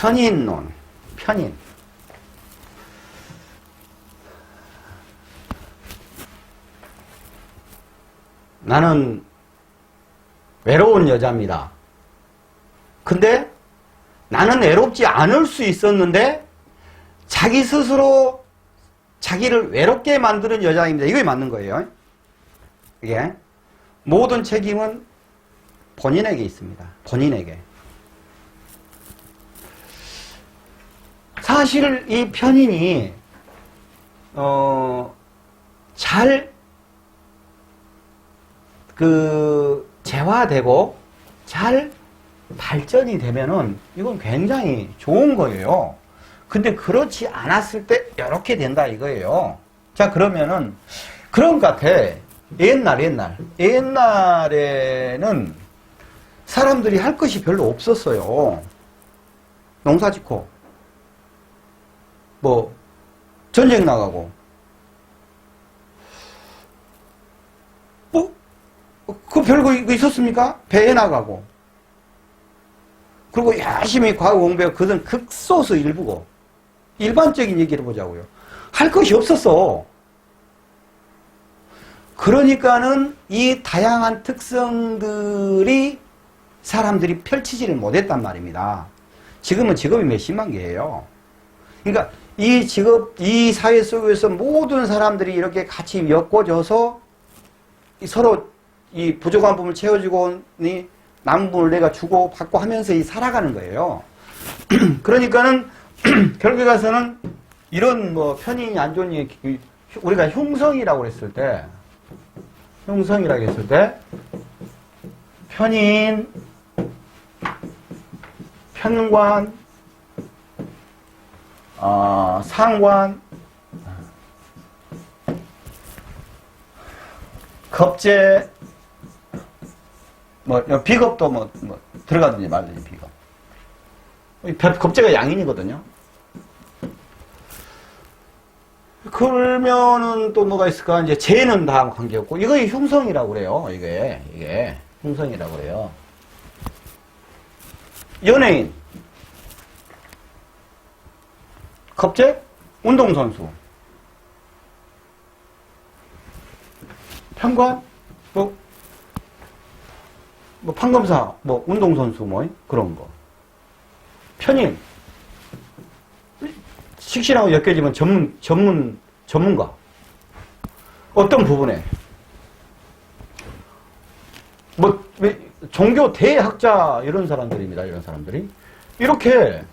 편인론, 편인. 나는 외로운 여자입니다. 근데 나는 외롭지 않을 수 있었는데 자기 스스로 자기를 외롭게 만드는 여자입니다. 이게 맞는 거예요. 이게 모든 책임은 본인에게 있습니다. 본인에게. 사실 이 편인이 잘 재화되고 잘 발전이 되면은 이건 굉장히 좋은 거예요. 근데 그렇지 않았을 때 이렇게 된다 이거예요. 자, 그러면은 그런 것 같아. 옛날에는 사람들이 할 것이 별로 없었어요. 농사 짓고 뭐 전쟁 나가고 뭐 그 별거 있었습니까? 배에 나가고 그리고 열심히 과거 공부하고 그건 극소수 일부고 일반적인 얘기를 보자고요. 할 것이 없었어. 그러니까는 이 다양한 특성들이 사람들이 펼치지를 못했단 말입니다. 지금은 직업이 몇십만 개예요. 그러니까 이 직업, 이 사회 속에서 모든 사람들이 이렇게 같이 엮어져서 서로 이 부족한 부분을 채워주고 남은 부분을 내가 주고 받고 하면서 살아가는 거예요. 그러니까는 결국에 가서는 이런 뭐 편인이 안 좋은 얘기, 우리가 흉성이라고 했을 때 편인, 편관, 상관, 겁재, 비겁도 들어가든지 말든지 비겁. 겁재가 양인이거든요. 그러면은 또 뭐가 있을까? 이제 재는 다 관계없고, 이거 흉성이라고 그래요. 이게 흉성이라고 그래요. 연예인, 겁재, 운동선수, 편관, 판검사, 운동선수, 그런 거. 편인. 식신하고 엮여지면 전문가. 어떤 부분에. 종교 대학자, 이런 사람들입니다, 이런 사람들이. 이렇게,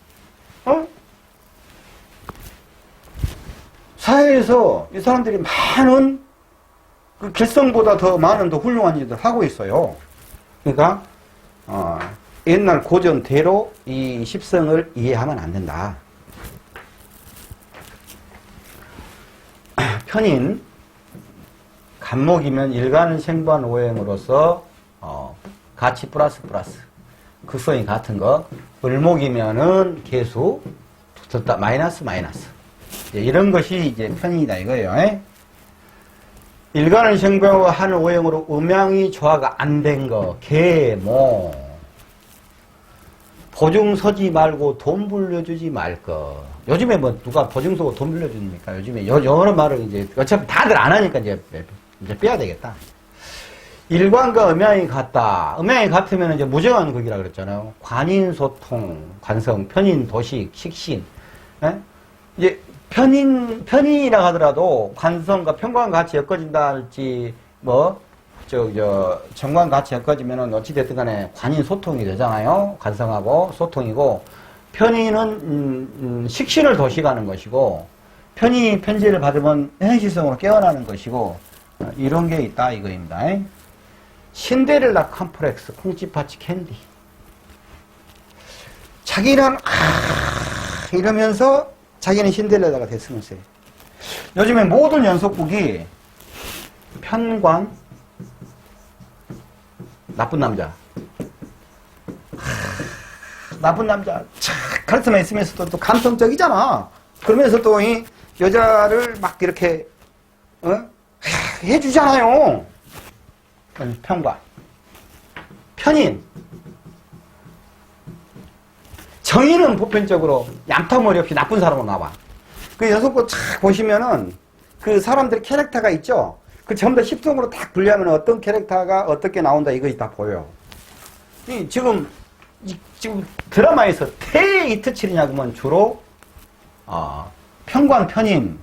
사회에서 이 사람들이 많은, 그 길성보다 더 많은 더 훌륭한 일을 하고 있어요. 그러니까 옛날 고전대로 이 십성을 이해하면 안 된다. 편인, 간목이면 일간 생반 오행으로서 가치 플러스 극성이 같은 거. 을목이면은 개수 붙었다 마이너스 이런 것이 이제 편인이다 이거예요. 일간을 생방하고 한 오행으로 음양이 조화가 안 된 거, 계모. 보증 서지 말고 돈 불려주지 말 거. 요즘에 누가 보증 서고 돈 불려줍니까? 요즘에 여러 말을 이제 어차피 다들 안 하니까 이제 빼야 되겠다. 일관과 음양이 같다. 음양이 같으면 이제 무정한 극이라 그랬잖아요. 관인소통, 관성, 편인, 도식, 식신. 이제 편인이라 하더라도 관성과 편관 같이 엮어진다 할지 정관 같이 엮어지면은 어찌됐든 간에 관인 소통이 되잖아요. 관성하고 소통이고, 편인은 식신을 도식하는 것이고, 편인이 편지를 받으면 현실성으로 깨어나는 것이고, 이런 게 있다 이거입니다. 신데렐라 컴플렉스, 콩쥐파치 캔디. 자기는 이러면서 자기는 신데렐라가 됐으면서. 요즘에 모든 연속극이 편관, 나쁜 남자. 나쁜 남자. 카리스마 있으면서도 또 감성적이잖아. 그러면서 또 이 여자를 막 이렇게 해주잖아요. 편관. 편인. 정의는 보편적으로 얌터머리 없이 나쁜 사람으로 나와. 그 여섯곳 쫙 보시면은 그 사람들의 캐릭터가 있죠? 그 전부 다 십성으로 딱 분리하면 어떤 캐릭터가 어떻게 나온다 이것이 다 보여요. 지금 드라마에서 이트칠이냐 그러면 주로 편관, 편인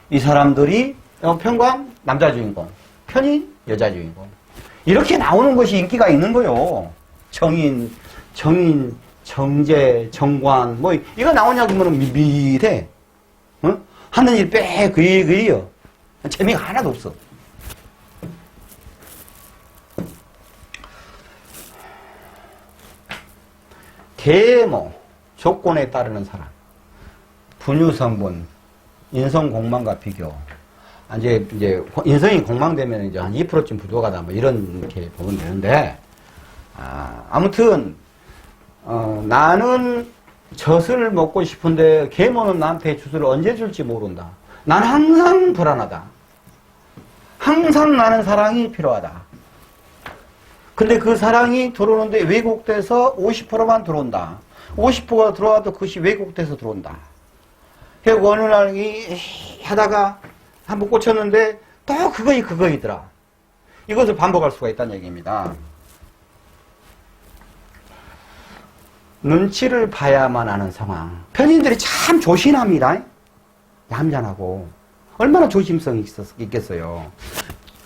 이 사람들이 편관 남자 주인공, 편인 여자 주인공 이렇게 나오는 것이 인기가 있는 거요. 정인, 정제, 정관 뭐 이거 나오냐 그러면 밋밋해. 어? 하는 일 빼 그이요. 재미가 하나도 없어. 계모, 조건에 따르는 사람, 분유성분, 인성공망과 비교. 이제 인성이 공망되면 이제 한 2%쯤 부족하다, 뭐 이렇게 보면 되는데, 아무튼, 나는 젖을 먹고 싶은데, 계모는 나한테 주스를 언제 줄지 모른다. 난 항상 불안하다. 항상 나는 사랑이 필요하다. 근데 그 사랑이 들어오는데 왜곡돼서 50%만 들어온다. 50%가 들어와도 그것이 왜곡돼서 들어온다. 그리고 어느 날 하다가 한번 꽂혔는데 또 그거이더라. 이것을 반복할 수가 있다는 얘기입니다. 눈치를 봐야만 하는 상황. 편인들이 참 조신합니다. 얌전하고. 얼마나 조심성이 있겠어요.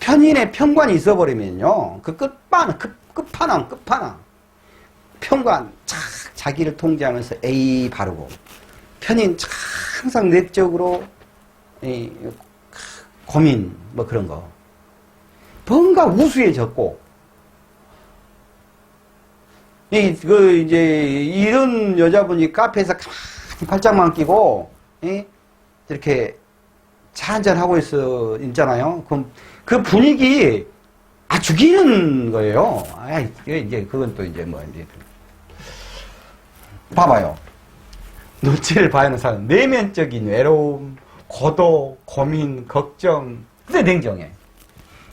편인의 편관이 있어버리면요. 그 끝판왕. 편관, 자기를 통제하면서 A 바르고. 편인 항상 내적으로, 고민, 뭐 그런 거. 뭔가 우수해졌고. 이런 여자분이 카페에서 가만히 팔짱만 끼고, 이렇게 차 한잔하고 있잖아요. 그럼 그 분위기, 죽이는 거예요. 그건 또 이제 봐봐요. 눈치를 봐야 하는 사람, 내면적인 외로움, 고독, 고민, 걱정, 근데 냉정해.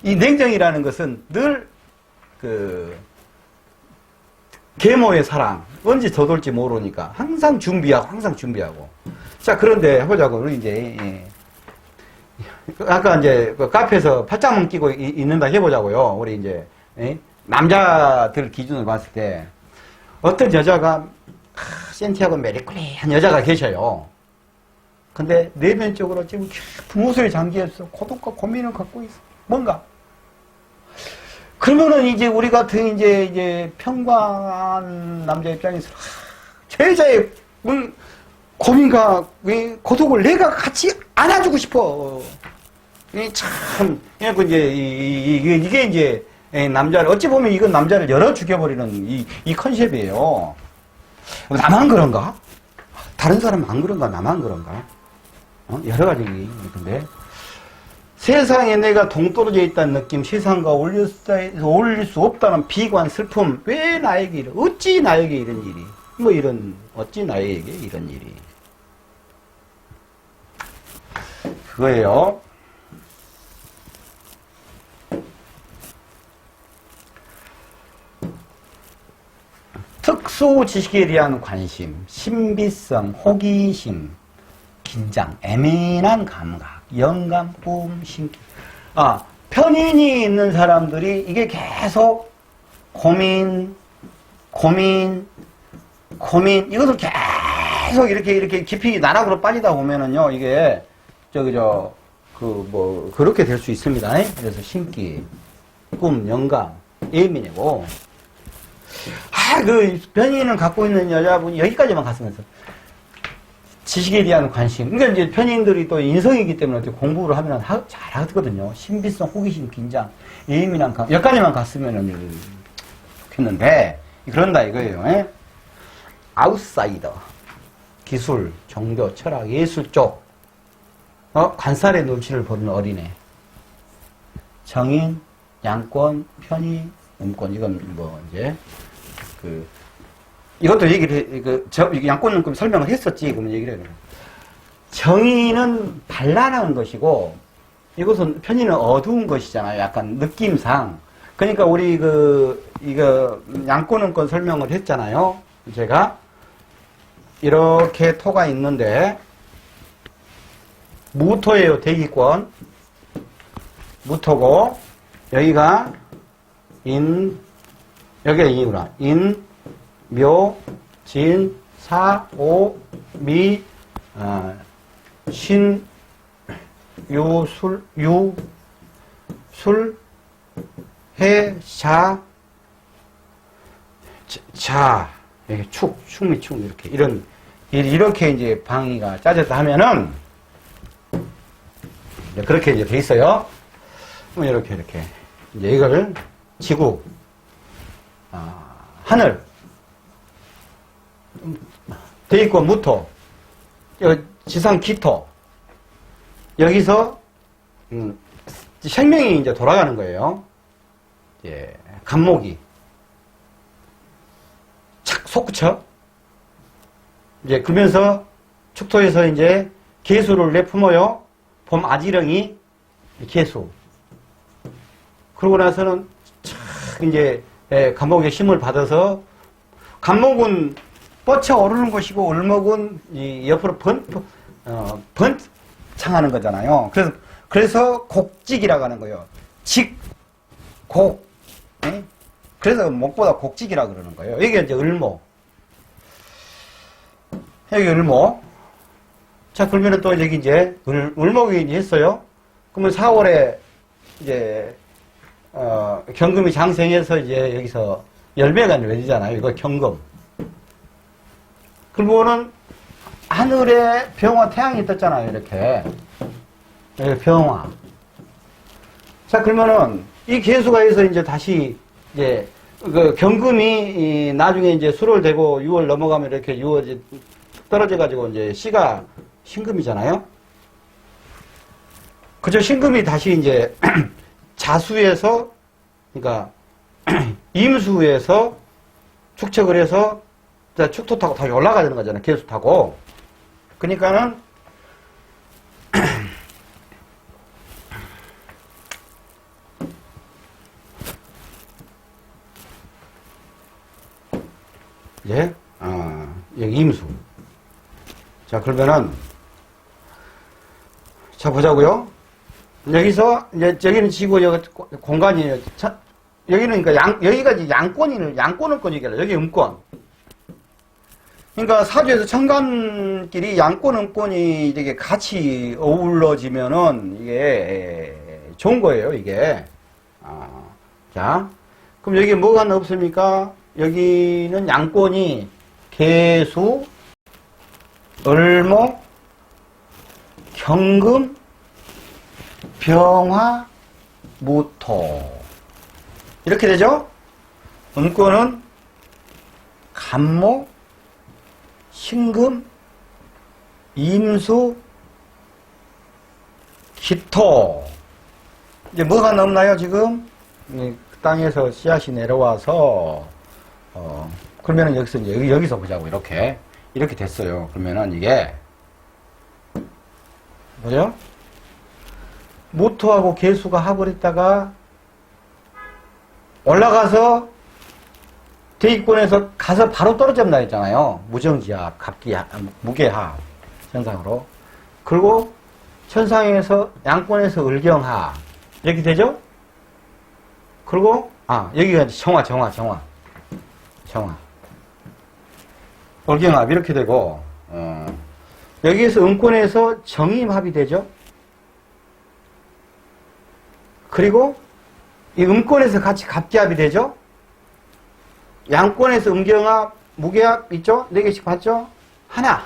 이 냉정이라는 것은 늘 계모의 사랑, 언제 더 돌지 모르니까 항상 준비하고. 자, 그런데 해보자고. 우리 이제, 아까 이제 카페에서 팔짱만 끼고 있는다 해보자고요. 우리 이제, 남자들 기준으로 봤을 때, 어떤 여자가, 센티하고 메리꾸리한 여자가 계셔요. 근데 내면적으로 지금 깊은 우수에 잠겨있어. 고독과 고민을 갖고 있어. 뭔가. 그러면은 이제 우리 같은 이제 평범한 남자 입장에서 제 여자의 고민과 고독을 내가 같이 안아주고 싶어. 참, 이게 이제 남자를, 어찌 보면 이건 남자를 열어 죽여버리는 이 컨셉이에요. 나만 그런가? 다른 사람은 안 그런가? 나만 그런가? 여러 가지 근데 세상에 내가 동떨어져 있다는 느낌, 세상과 어울릴 수 없다는 비관, 슬픔, 왜 나에게 어찌 나에게 이런 일이, 어찌 나에게 이런 일이. 그거예요. 특수 지식에 대한 관심, 신비성, 호기심, 긴장, 애매한 감각, 영감, 꿈, 신기. 편인이 있는 사람들이 이게 계속 고민, 이것을 계속 이렇게 깊이 나락으로 빠지다 보면은요, 이게, 그렇게 될 수 있습니다. 그래서 신기, 꿈, 영감, 예민이고, 편인을 갖고 있는 여자분이 여기까지만 갔으면서, 지식에 대한 관심. 그러니까 이제 편인들이 또 인성이기 때문에 어떻게 공부를 하면 잘 하거든요. 신비성, 호기심, 긴장, 예민한 감. 여기까지만 갔으면 좋겠는데, 그런다 이거예요. 아웃사이더. 기술, 종교, 철학, 예술 쪽. 관살의 눈치를 보는 어린애. 정인, 양권, 편의, 음권. 이건 이것도 양권, 음권 설명을 했었지. 그러면 얘기를 해요. 정의는 발랄한 것이고, 이것은, 편의는 어두운 것이잖아요. 약간 느낌상. 그러니까 우리 양권, 음권 설명을 했잖아요. 제가. 이렇게 토가 있는데, 무토예요, 대기권. 무토고, 여기가 여기가 인이구나. 인, 묘, 진, 사, 오, 미, 신, 유, 술, 해, 자, 이렇게 축, 이렇게 이제 방위가 짜졌다 하면은, 그렇게 이제 돼 있어요. 이렇게. 이제 이거를 지구, 하늘, 대기권 무토, 지상 기토, 여기서, 생명이 이제 돌아가는 거예요. 예, 간목이. 착, 솟구쳐. 이제, 그러면서 축토에서 이제 개수를 내품어요. 봄 아지령이 개수. 그러고 나서는 착, 이제, 간목의 힘을 받아서, 간목은 뻗쳐 오르는 것이고, 을목은 이 옆으로 번창하는 거잖아요. 그래서 곡직이라고 하는 거예요. 곡. 예? 그래서 목보다 곡직이라고 그러는 거예요. 여기 이제 을목. 여기 을목. 자, 그러면은 또 여기 이제 을목이 이제 했어요. 그러면 4월에 이제, 경금이 장생해서 이제 여기서 열매가 내리잖아요. 이거 경금. 그러면은 하늘에 병화 태양이 떴잖아요. 이렇게. 여기 병화. 자, 그러면은 이 개수가 해서 이제 다시 이제 그 경금이 나중에 이제 수월 되고 6월 넘어가면 이렇게 6월 떨어져 가지고 이제 씨가 신금이잖아요. 그죠? 신금이 다시 이제 자수에서 그러니까 임수에서 축척을 해서 축토 타고 다시 올라가야 되는 거잖아요. 개수 타고. 그러니까는 예? 여기 임수. 자, 그러면은, 자, 보자고요. 여기서, 이제, 여기는 지구, 여기 공간이에요. 여기는, 그러니까 여기가 이제 양권은권이겠다. 여기 음권. 그러니까 사주에서 천간끼리 양권, 음권이 이렇게 같이 어우러지면은, 이게, 좋은 거예요, 이게. 자, 그럼 여기 뭐가 없습니까? 여기는 양권이 개수, 을목, 경금, 병화, 무토. 이렇게 되죠? 음권은 간목, 신금, 임수, 기토. 이제 뭐가 넘나요, 지금? 땅에서 씨앗이 내려와서, 그러면은 여기서 이제 여기서 보자고, 이렇게 됐어요. 그러면은 이게, 뭐죠? 모토하고 개수가 합을 했다가, 올라가서, 대기권에서 가서 바로 떨어진다 했잖아요. 무정지합, 갑기합, 무게합, 현상으로. 그리고, 천상에서, 양권에서 을경합. 이렇게 되죠? 그리고, 여기가 이제 정화. 을경합, 이렇게 되고, 여기에서 음권에서 정임합이 되죠? 그리고, 이 음권에서 같이 갑기합이 되죠? 양권에서 음경합, 무게합 있죠? 4개씩 봤죠? 하나.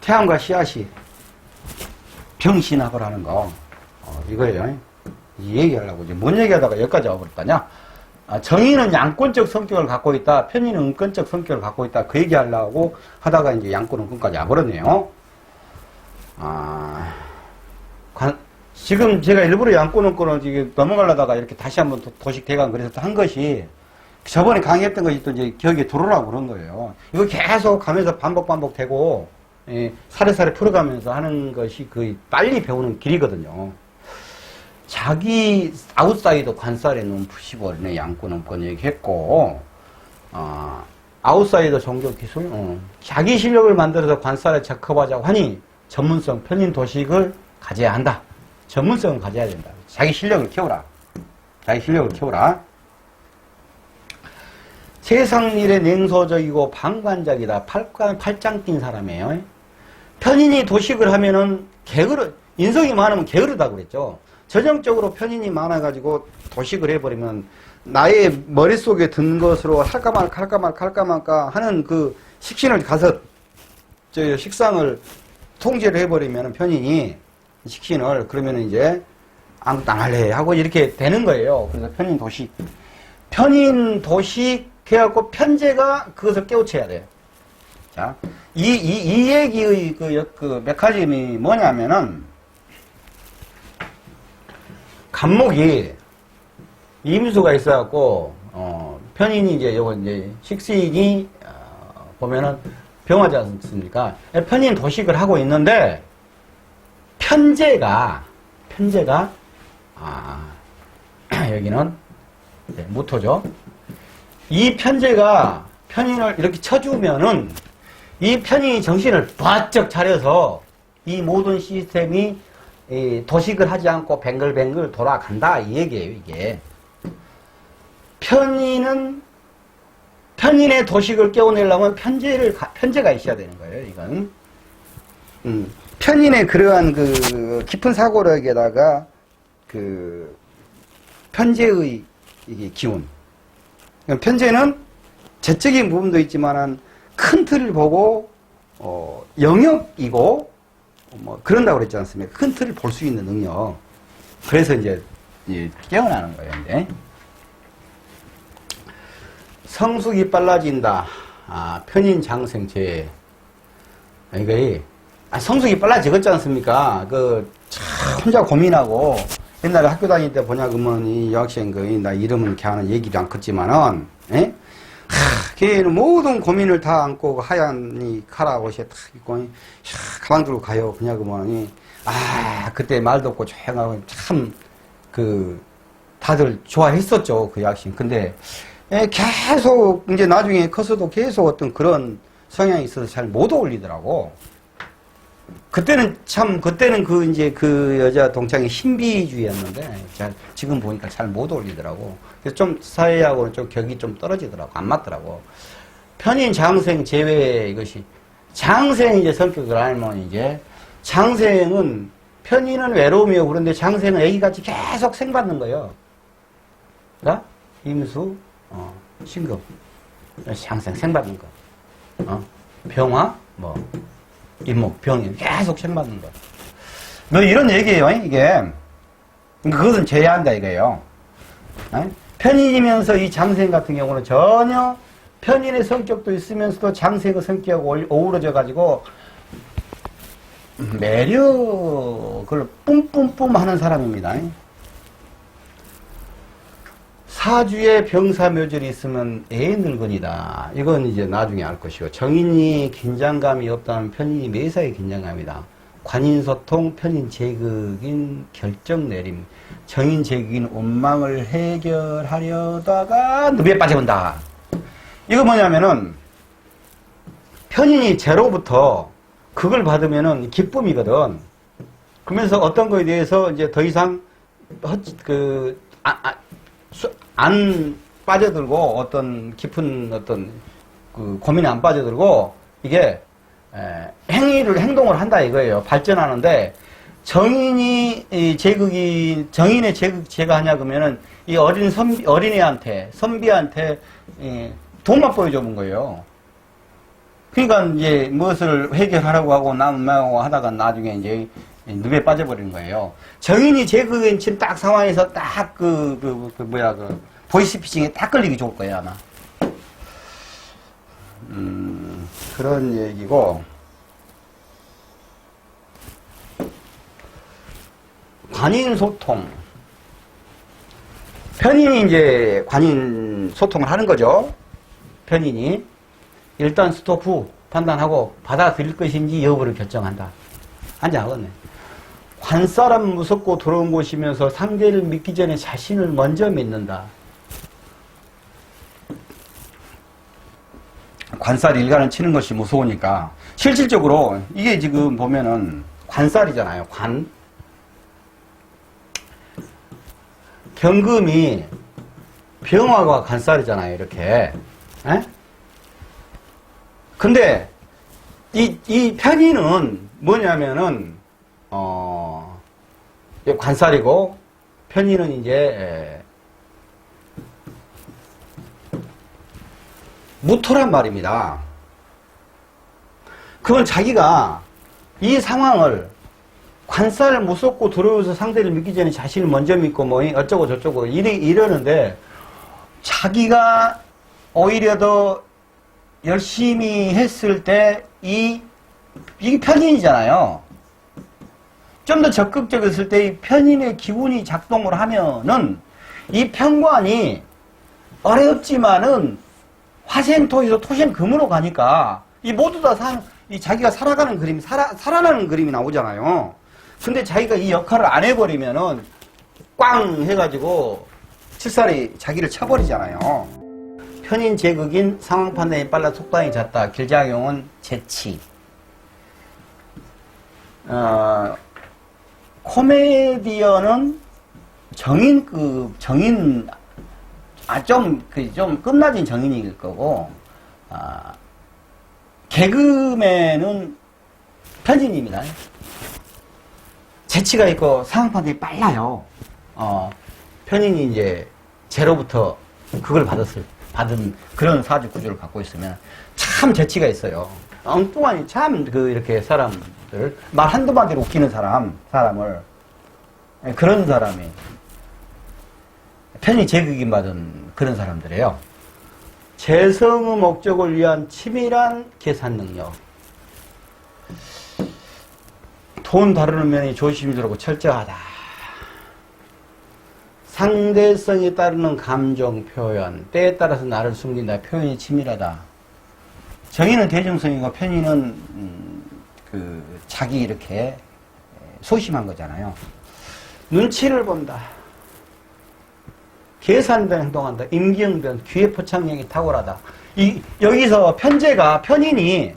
태양과 씨앗이 병신합을 하는 거. 이거예요. 이 얘기하려고 이제 뭔 얘기하다가 여기까지 와버렸다냐? 정의는 양권적 성격을 갖고 있다. 편의는 음권적 성격을 갖고 있다. 그 얘기하려고 하다가 이제 양권, 음권까지 와버렸네요. 지금 제가 일부러 양권, 음권을 지금 넘어가려다가 이렇게 다시 한번 도식 대강 그래서 한 것이 저번에 강의했던 것이 또 이제 기억에 들어오라고 그런 거예요. 이거 계속 가면서 반복되고, 사례사례 풀어가면서 하는 것이 그 빨리 배우는 길이거든요. 자기 아웃사이더 관살에 눈 푸시고 양꾼은 번 얘기했고, 아웃사이더 종교 기술, 자기 실력을 만들어서 관살에 적합하자고 하니 전문성 편인 도식을 가져야 한다. 전문성을 가져야 된다. 자기 실력을 키워라. 자기 실력을 키워라. 세상 일에 냉소적이고 방관적이다. 팔짱 낀 사람이에요. 편인이 도식을 하면은 게으르, 인성이 많으면 게으르다고 그랬죠. 전형적으로 편인이 많아가지고 도식을 해버리면 나의 머릿속에 든 것으로 할까 말까 하는 그 식신을 가서 저 식상을 통제를 해버리면 편인이 식신을 그러면 이제 아무것도 안 할래 하고 이렇게 되는 거예요. 그래서 편인 도식 해갖고 편제가 그것을 깨우쳐야 돼요. 자, 이 얘기의 그 메커니즘이 뭐냐면은 간목이 임수가 있어갖고 편인이 이제 요거 이제 식신이 보면은 병하지 않습니까? 편인 도식을 하고 있는데 편제가 여기는 무토죠. 이 편제가 편인을 이렇게 쳐주면은 이 편인이 정신을 바짝 차려서 이 모든 시스템이 도식을 하지 않고 뱅글뱅글 돌아간다 이 얘기예요. 이게 편인의 도식을 깨워내려면 편제가 있어야 되는 거예요. 이건 편인의 그러한 그 깊은 사고력에다가 그 편제의 이게 기운. 편제는 재적인 부분도 있지만은 큰 틀을 보고 영역이고 뭐 그런다고 그랬지 않습니까? 큰 틀을 볼 수 있는 능력. 그래서 이제 깨어나는 거예요. 이제. 성숙이 빨라진다. 편인 장생제. 이거 성숙이 빨라지겠지 않습니까? 혼자 고민하고 옛날에 학교 다닐 때 보냐 그러면 이 여학생 나 이름은 이렇게 하는 얘기도 않겠지만은 걔는 모든 고민을 다 안고 하얀 카라 옷에 탁 입고 가방 들고 가요. 그냥 그러면 그때 말도 없고 조용하고 참 다들 좋아했었죠. 그 여학생. 근데 계속 이제 나중에 커서도 계속 어떤 그런 성향이 있어서 잘 못 어울리더라고. 그때는 그 여자 동창이 신비주의였는데, 지금 보니까 잘 못 어울리더라고. 그래서 좀 사회하고는 좀 격이 좀 떨어지더라고. 안 맞더라고. 편인 장생 제외 이것이, 장생 이제 성격을 알면 이제, 장생은, 편인은 외로움이고 그런데 장생은 애기같이 계속 생받는 거예요. 그러니까, 임수, 신금. 장생 생받는 거. 병화, 임목, 병이 계속 생받는 거. 뭐 이런 얘기예요, 이게. 그것은 제외한다, 이거예요. 편인이면서 이 장생 같은 경우는 전혀 편인의 성격도 있으면서도 장생의 성격하고 어우러져가지고 매력을 뿜뿜뿜 하는 사람입니다. 사주에 병사묘절이 있으면 애늙은이다. 이건 이제 나중에 알 것이고, 정인이 긴장감이 없다면 편인이 매사에 긴장감이다. 관인소통, 편인 제극인 결정 내림. 정인 제극인 원망을 해결하려다가 늪에 빠져본다. 이거 뭐냐면은 편인이 제로부터 극을 받으면은 기쁨이거든. 그러면서 어떤 거에 대해서 이제 더 이상 안 빠져들고 어떤 깊은 어떤 그 고민에 안 빠져들고 이게 행동을 한다 이거예요. 발전하는데 정인의 제가 하냐 그러면은 이 어린애한테 선비한테 돈만 보여줘 본 거예요. 그러니까 이제 무엇을 해결하라고 하고 남하고 하다가 나중에 이제 늪에 빠져버리는 거예요. 정인이 제극인 지금 딱 상황에서 딱 보이스피싱에 딱 걸리기 좋을 거예요, 아마. 그런 얘기고. 관인소통. 편인이 이제 관인 소통을 하는 거죠. 편인이. 일단 스톱 후 판단하고 받아들일 것인지 여부를 결정한다. 앉아하겠네. 관사람 무섭고 더러운 곳이면서 상대를 믿기 전에 자신을 먼저 믿는다. 관살 일간을 치는 것이 무서우니까 실질적으로 이게 지금 보면은 관살이잖아요. 병금이 병화가 관살이잖아요. 이렇게. 에? 근데 이 편인은 뭐냐면은 관살이고 편인은 이제 무토란 말입니다. 그건 자기가 이 상황을 관살 무섭고 두려워서 상대를 믿기 전에 자신을 먼저 믿고 뭐 어쩌고 저쩌고 이러는데 자기가 오히려 더 열심히 했을 때 이게 편인이잖아요. 좀 더 적극적이었을 때 이 편인의 기운이 작동을 하면은 이 편관이 어렵지만은 화생토에서 토생금으로 가니까 이 모두 다 자기가 살아가는 그림, 살아나는 그림이 나오잖아요. 근데 자기가 이 역할을 안 해버리면은 꽝 해가지고 칠살이 자기를 쳐버리잖아요. 편인 제극인 상황 판단이 빨라 속당이 잦다. 길작용은 재치. 코미디언은 정인, 좀 끝나진 정인일 거고, 개그맨은 편인입니다. 재치가 있고 상황 판단이 빨라요. 편인이 이제 제로부터 그걸 받은 그런 사주 구조를 갖고 있으면 참 재치가 있어요. 엉뚱하니 참 이렇게 사람들, 말 한두 마디로 웃기는 사람을, 그런 사람이 편히 제극임 받은 그런 사람들이에요. 재성의 목적을 위한 치밀한 계산 능력. 돈 다루는 면이 조심스럽고 철저하다. 상대성에 따르는 감정 표현, 때에 따라서 나를 숨긴다. 표현이 치밀하다. 정의는 대중성이고 편의는 자기 이렇게 소심한 거잖아요. 눈치를 본다. 계산된 행동한다. 임기응변, 기회 포착력이 탁월하다. 여기서 편인에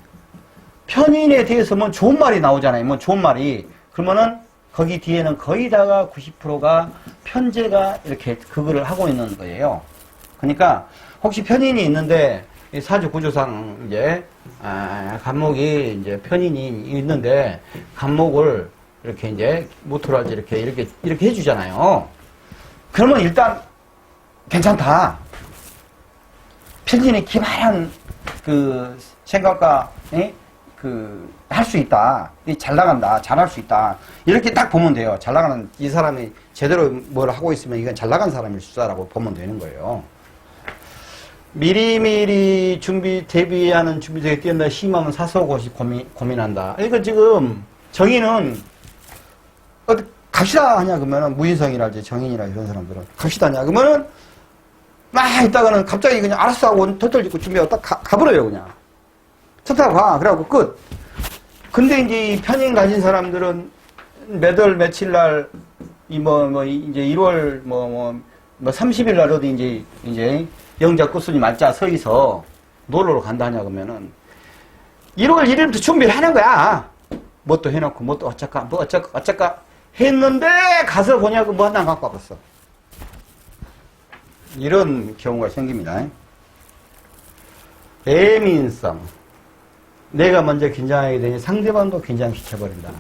대해서 뭐 좋은 말이 나오잖아요. 뭐 좋은 말이. 그러면은 거기 뒤에는 거의 다가 90%가 편제가 이렇게 그거를 하고 있는 거예요. 그러니까 혹시 편인이 있는데 사주 구조상 이제 간목이 이제 편인이 있는데 간목을 이렇게 이제 모토라지 이렇게 해주잖아요. 그러면 일단 괜찮다. 편인의 기발한 그 생각과 할 수 있다. 잘 나간다. 잘할 수 있다. 이렇게 딱 보면 돼요. 잘 나가는 이 사람이 제대로 뭘 하고 있으면 이건 잘 나간 사람일 수다라고 보면 되는 거예요. 미리미리 대비하는 준비되게 뛰어나 심하면 사소고시 고민한다. 그러니까 지금 정의는 갑시다 하냐 그러면은 무인성이랄지 정인이라 이런 사람들은 갑시다 하냐 그러면은 막 있다가는 갑자기 그냥 알았어 하고 털털 짓고 준비하고 딱 가버려요 그냥. 차 타고 가. 그래갖고 끝. 근데 이제 이 편인 가진 사람들은 몇 월 며칠 날 이제 1월 30일 날 어디 이제 영자 끝순이 말자 서있어 놀러로 간다 하냐 그러면은 1월 1일부터 준비를 하는 거야. 뭐 또 해놓고 뭐 또 어쩌까 했는데 가서 보냐고 뭐 하나 갖고 와봤어. 이런 경우가 생깁니다. 예민성. 내가 먼저 긴장하게 되니 상대방도 긴장시켜버린다.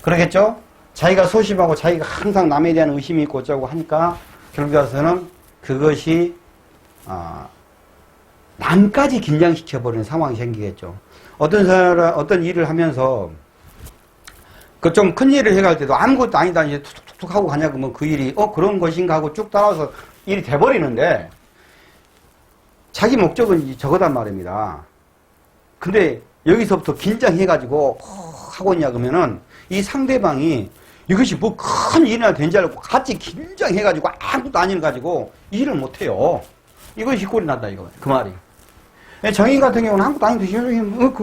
그러겠죠? 자기가 소심하고 자기가 항상 남에 대한 의심이 있고 어쩌고 하니까 결과에서는 그것이 남까지 긴장시켜버리는 상황이 생기겠죠. 어떤 일을 하면서 그 좀 큰 일을 해갈 때도 아무것도 아니다 이제 툭툭툭 하고 가냐 그러면 그 일이 그런 것인가 하고 쭉 따라서 일이 돼버리는데 자기 목적은 저거단 말입니다. 근데 여기서부터 긴장해가지고 하고 있냐 그러면은 이 상대방이 이것이 뭐 큰 일이나 된 줄 알고 같이 긴장해가지고 아무것도 아닌 가지고 일을 못해요. 이것이 꼴이 난다 이거 그 말이. 정인 같은 경우는 아무것도 아닌데,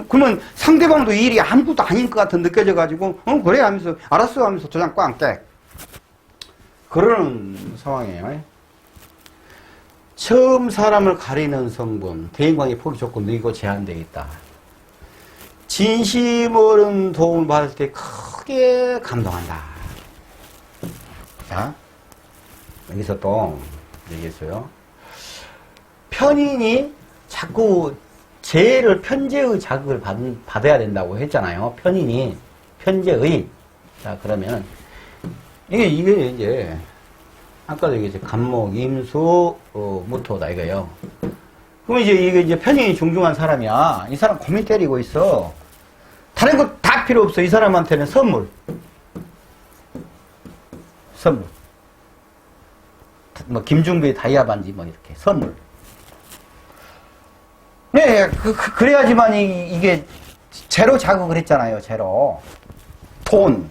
그러면 상대방도 일이 아무것도 아닌 것 같은 느껴져가지고, 그래 하면서, 알았어 하면서 도장 꽝 깨. 그러는 상황이에요. 처음 사람을 가리는 성분, 대인관계 포기 조건 늘고 제한되어 있다. 진심 어른 도움을 받을 때 크게 감동한다. 자, 여기서 또 얘기했어요. 편인이 자꾸 편제의 자극을 받아야 된다고 했잖아요. 편인이 편제의. 자, 그러면 이게 이제 아까도 얘기했죠. 간목, 임수, 무토다 이거예요. 그럼 이게 이제 편인이 중중한 사람이야. 이 사람 고민 때리고 있어. 다른 거 다 필요 없어. 이 사람한테는 선물. 뭐 김중배 다이아 반지 뭐 이렇게 선물. 네, 그래야지만 이게 제로 자극을 했잖아요. 제로. 돈.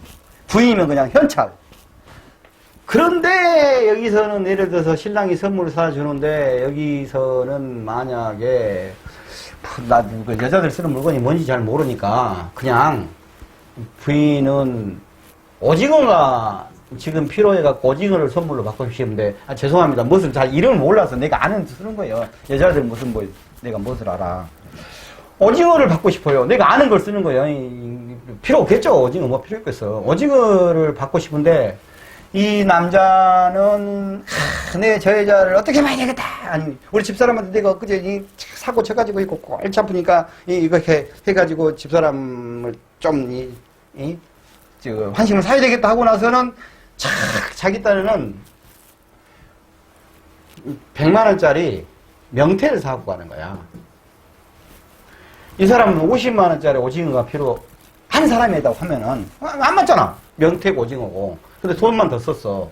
부인이면 그냥 현찰. 그런데 여기서는 예를 들어서 신랑이 선물을 사주는데 여기서는 만약에 나 여자들 쓰는 물건이 뭔지 잘 모르니까 그냥 부인은 오징어가 지금 필요해갖고 오징어를 선물로 받고 싶은데 죄송합니다. 무슨 잘 이름을 몰라서 내가 아는 쓰는 거예요. 여자들 무슨 뭐 내가 무엇을 알아. 오징어를 받고 싶어요. 내가 아는 걸 쓰는 거예요. 필요 없겠죠. 오징어 뭐 필요 없겠어. 오징어를 받고 싶은데 이 남자는 내 저 여자를 어떻게 봐야 되겠다. 아니 우리 집사람한테 내가 엊그제 사고 쳐가지고 있고 골치 아프니까 이렇게 해가지고 집사람을 좀 환심을 사야 되겠다 하고 나서는 자기 딴에는 100만 원짜리 명태를 사고 가는 거야. 이 사람은 50만 원짜리 오징어가 필요한 사람이라고 하면은 안 맞잖아. 명태 오징어고. 근데 돈만 더 썼어.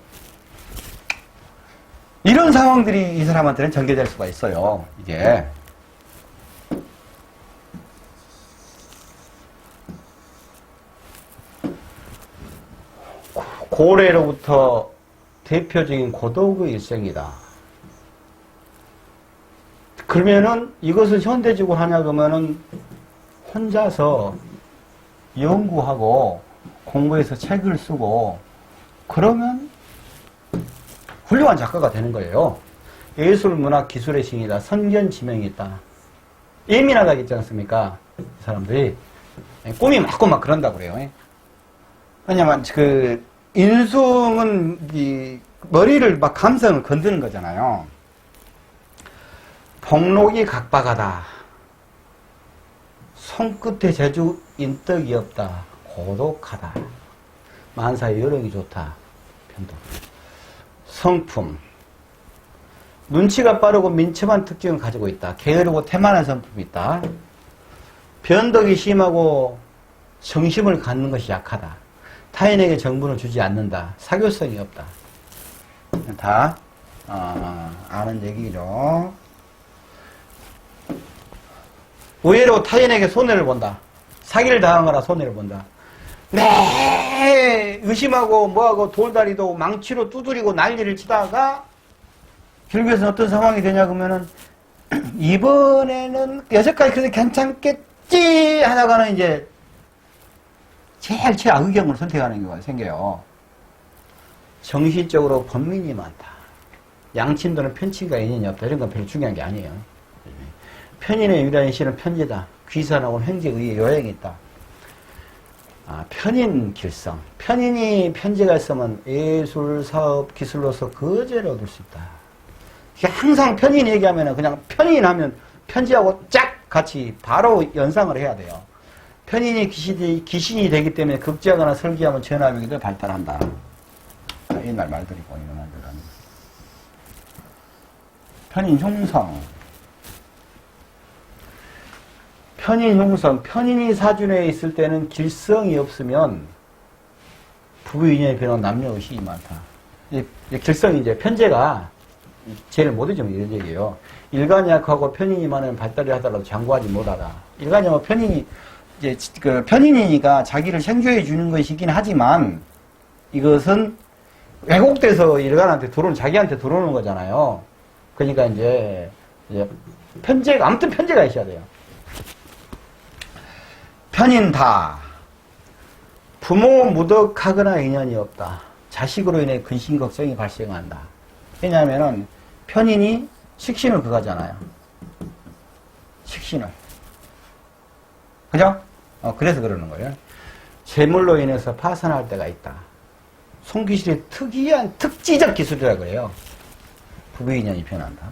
이런 상황들이 이 사람한테는 전개될 수가 있어요. 이게. 고래로부터 대표적인 고독의 일생이다. 그러면은 이것을 현대적으로 하냐 그러면은 혼자서 연구하고 공부해서 책을 쓰고 그러면 훌륭한 작가가 되는 거예요. 예술, 문학, 기술의 신이다. 선견지명이 있다. 예민하다 했지 않습니까? 이 사람들이 꿈이 맞고 막 그런다고 그래요. 왜냐면 인숭은 머리를 막 감성을 건드는 거잖아요. 복록이 각박하다. 손끝에 재주 인덕이 없다. 고독하다. 만사의 여력이 좋다. 편도. 성품. 눈치가 빠르고 민첩한 특징을 가지고 있다. 게으르고 태만한 성품이 있다. 변덕이 심하고 정심을 갖는 것이 약하다. 타인에게 정보를 주지 않는다. 사교성이 없다. 다 아는 얘기죠. 의외로 타인에게 손해를 본다. 사기를 당하거나 손해를 본다. 네, 의심하고 뭐하고 돌다리도 망치로 두드리고 난리를 치다가 결국에는 어떤 상황이 되냐 그러면은 이번에는 여태까지 그래도 괜찮겠지 하다가는 이제 제일 최악의경을 선택하는 경우가 생겨요. 정신적으로 번민이 많다. 양친도는 편친과 인연이 없다. 이런 건 별로 중요한 게 아니에요. 편인의 유일한 시는 편지다. 귀산하고 횡재의의 요행이 있다. 편인 길성. 편인이 편지가 있으면 예술, 사업, 기술로서 거제를 얻을 수 있다. 항상 편인 얘기하면 그냥 편인 하면 편지하고 쫙 같이 바로 연상을 해야 돼요. 편인이 귀신이 되기 때문에 극지하거나 설기하면 전화명이 발달한다. 옛날 말들이고 이런 말들은. 편인 흉성. 편인 흉성. 편인이 사준에 있을 때는 길성이 없으면 부부 인연의 변화 남녀의식이 많다. 길성이 이제 편제가 제일 못해지면 이런 얘기예요. 일간이 약하고 편인이 많으면 발달을 하더라도 장구하지 못하다. 일간이 뭐 편인이 이제 편인이니까 자기를 생조해 주는 것이긴 하지만 이것은 왜곡돼서 일간한테 자기한테 들어오는 거잖아요. 그러니까 이제 편제가, 아무튼 편제가 있어야 돼요. 편인다. 부모 무덕하거나 인연이 없다. 자식으로 인해 근심걱정이 발생한다. 왜냐하면은 편인이 식신을 그거잖아요. 식신을. 그죠? 그래서 그러는 거예요. 재물로 인해서 파산할 때가 있다. 손귀실의 특이한 특지적 기술이라고 그래요. 부부인연이 변한다.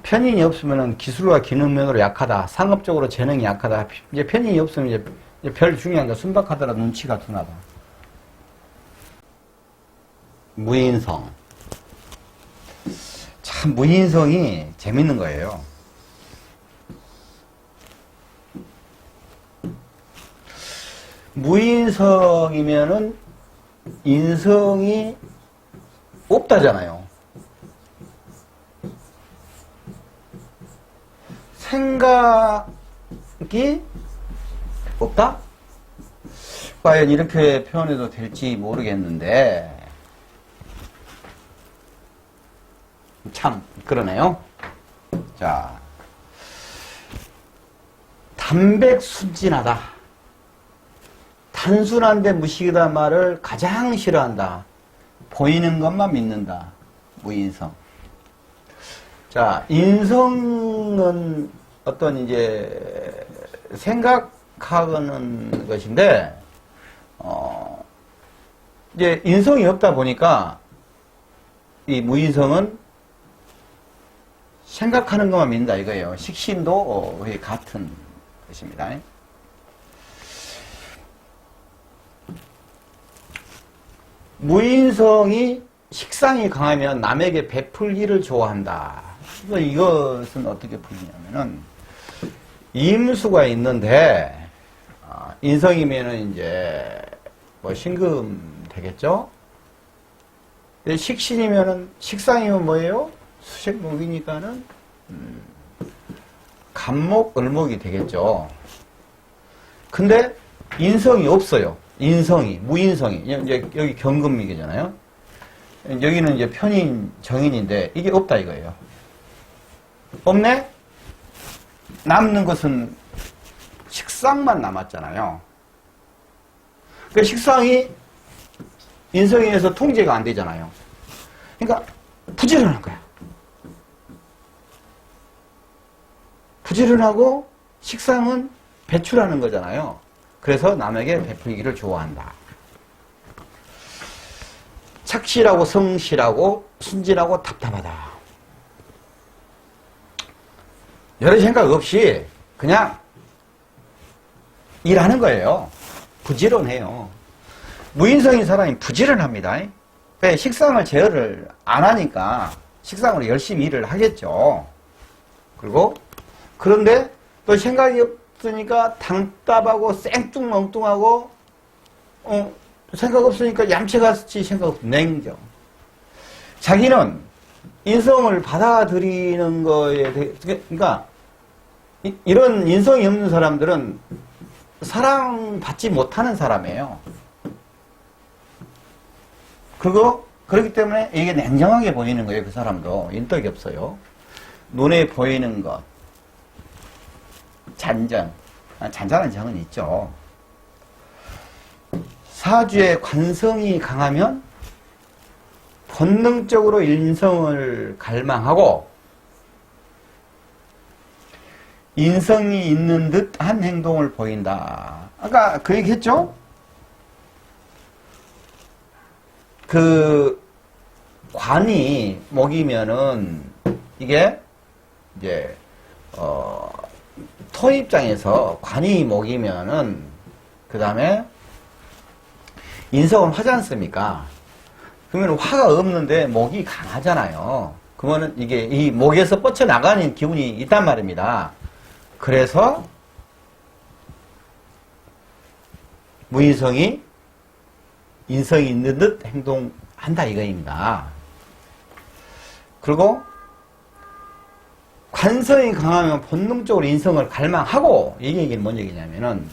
편인이 없으면 기술과 기능면으로 약하다. 상업적으로 재능이 약하다. 이제 편인이 없으면 이제 별 중요한 거 순박하더라 눈치가 둔하다. 무인성. 참 무인성이 재밌는 거예요. 무인성이면은 인성이 없다잖아요. 생각이 없다? 과연 이렇게 표현해도 될지 모르겠는데 참 그러네요. 자, 담백순진하다. 단순한데 무식이다 말을 가장 싫어한다. 보이는 것만 믿는다. 무인성. 자, 인성은 어떤 이제 생각하는 것인데, 이제 인성이 없다 보니까 이 무인성은 생각하는 것만 믿는다 이거예요. 식신도 거의 같은 것입니다. 무인성이 식상이 강하면 남에게 베풀기를 좋아한다. 이것은 어떻게 풀리냐면은 임수가 있는데 인성이면은 이제 뭐 신금 되겠죠. 근데 식신이면은 식상이면 뭐예요? 수식목이니까는 간목, 을목이 되겠죠. 근데 인성이 없어요. 인성이, 무인성이. 이제 여기 경금이잖아요. 여기는 이제 편인, 정인인데 이게 없다 이거예요. 없네? 남는 것은 식상만 남았잖아요. 그 식상이 인성에서 통제가 안 되잖아요. 그러니까 부지런한 거야. 부지런하고 식상은 배출하는 거잖아요. 그래서 남에게 베풀기를 좋아한다. 착실하고 성실하고 순진하고 답답하다. 여러 생각 없이 그냥 일하는 거예요. 부지런해요. 무인성인 사람이 부지런합니다. 왜? 식상을 제어를 안 하니까 식상으로 열심히 일을 하겠죠. 그리고 그런데 또 생각이 없으니까 당답하고 생뚱멍뚱하고 생각 없으니까 얌체같이 생각 없고 냉정. 자기는 인성을 받아들이는 거에 대해 그러니까 이런 인성이 없는 사람들은 사랑받지 못하는 사람이에요. 그렇기 때문에 이게 냉정하게 보이는 거예요. 그 사람도 인덕이 없어요. 눈에 보이는 것 잔잔한 정은 있죠. 사주의 관성이 강하면 본능적으로 인성을 갈망하고 인성이 있는 듯한 행동을 보인다. 아까 그 얘기 했죠? 그 관이 목이면은 이게 이제 토 입장에서 관이 목이면은 그 다음에 인성은 화지 않습니까? 그러면 화가 없는데 목이 강하잖아요. 그러면은 이게 이 목에서 뻗쳐나가는 기운이 있단 말입니다. 그래서 무인성이 인성이 있는 듯 행동한다 이거입니다. 그리고 관성이 강하면 본능적으로 인성을 갈망하고 이 얘기는 뭔 얘기냐면은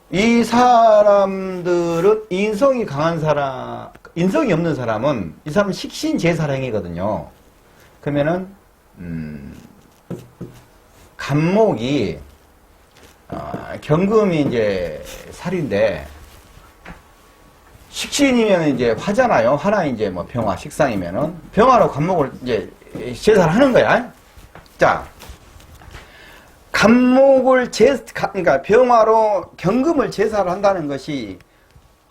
이 사람들은 인성이 강한 사람, 인성이 없는 사람은 이 사람은 식신제사량이거든요. 그러면은 간목이, 경금이 이제 살인데, 식신이면 이제 화잖아요. 화나 이제 뭐 병화, 식상이면은. 병화로 간목을 이제 제사를 하는 거야. 자, 간목을 그러니까 병화로 경금을 제사를 한다는 것이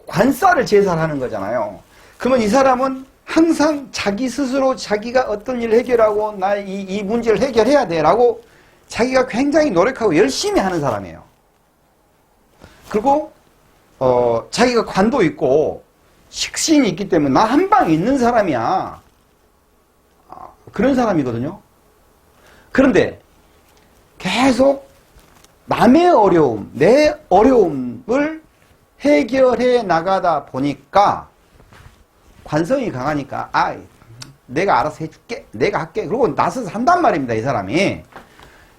관사를 제사를 하는 거잖아요. 그러면 이 사람은 항상 자기 스스로 자기가 어떤 일을 해결하고 나 이 문제를 해결해야 돼라고 자기가 굉장히 노력하고 열심히 하는 사람이에요. 그리고 자기가 관도 있고 식신이 있기 때문에 나 한 방 있는 사람이야. 그런 사람이거든요. 그런데 계속 남의 어려움, 내 어려움을 해결해 나가다 보니까 관성이 강하니까 내가 알아서 해줄게, 내가 할게. 그러고 나서서 한단 말입니다, 이 사람이.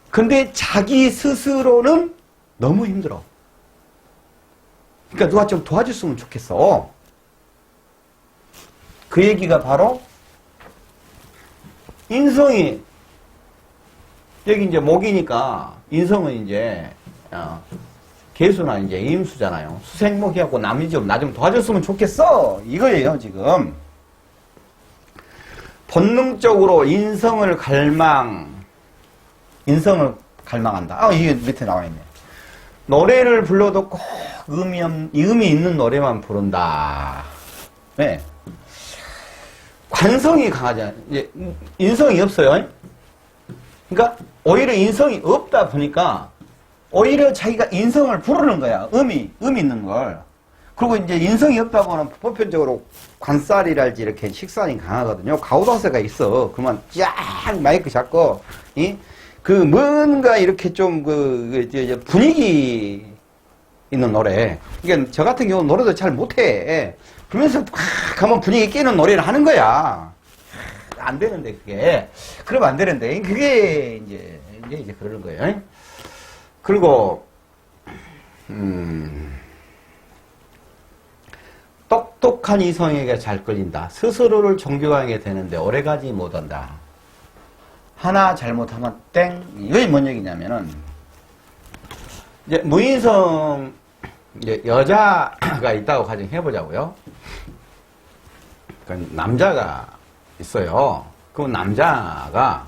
근데 자기 스스로는 너무 힘들어. 그러니까 누가 좀 도와줬으면 좋겠어. 그 얘기가 바로 인성이, 여기 이제 목이니까 인성은 이제 개수나 이제 임수잖아요. 수생목이하고 남이 좀 나 좀 도와줬으면 좋겠어, 이거예요. 지금 본능적으로 인성을 갈망한다. 이게 밑에 나와 있네. 노래를 불러도 꼭 의미 있는 노래만 부른다. 네. 관성이 강하잖아요. 인성이 없어요. 그러니까 오히려 인성이 없다 보니까 오히려 자기가 인성을 부르는 거야. 의미 있는 걸. 그리고 이제 인성이 없다고 하면 보편적으로 관살이랄지 이렇게 식산이 강하거든요. 가오다세가 있어. 그러면 쫙 마이크 잡고, 뭔가 이렇게 좀 분위기 있는 노래. 그러니까 저 같은 경우는 노래도 잘 못해. 그러면서 막 하면 분위기 깨는 노래를 하는 거야. 안 되는데, 그게. 그러면 안 되는데, 그게 이제 그러는 거예요. 그리고, 똑똑한 이성에게 잘 끌린다. 스스로를 존경하게 되는데 오래가지 못한다. 하나 잘못하면 땡. 이게 뭔 얘기냐면은, 이제 무인성, 이제 여자가 있다고 가정해보자고요. 그러니까 남자가 있어요. 그럼 남자가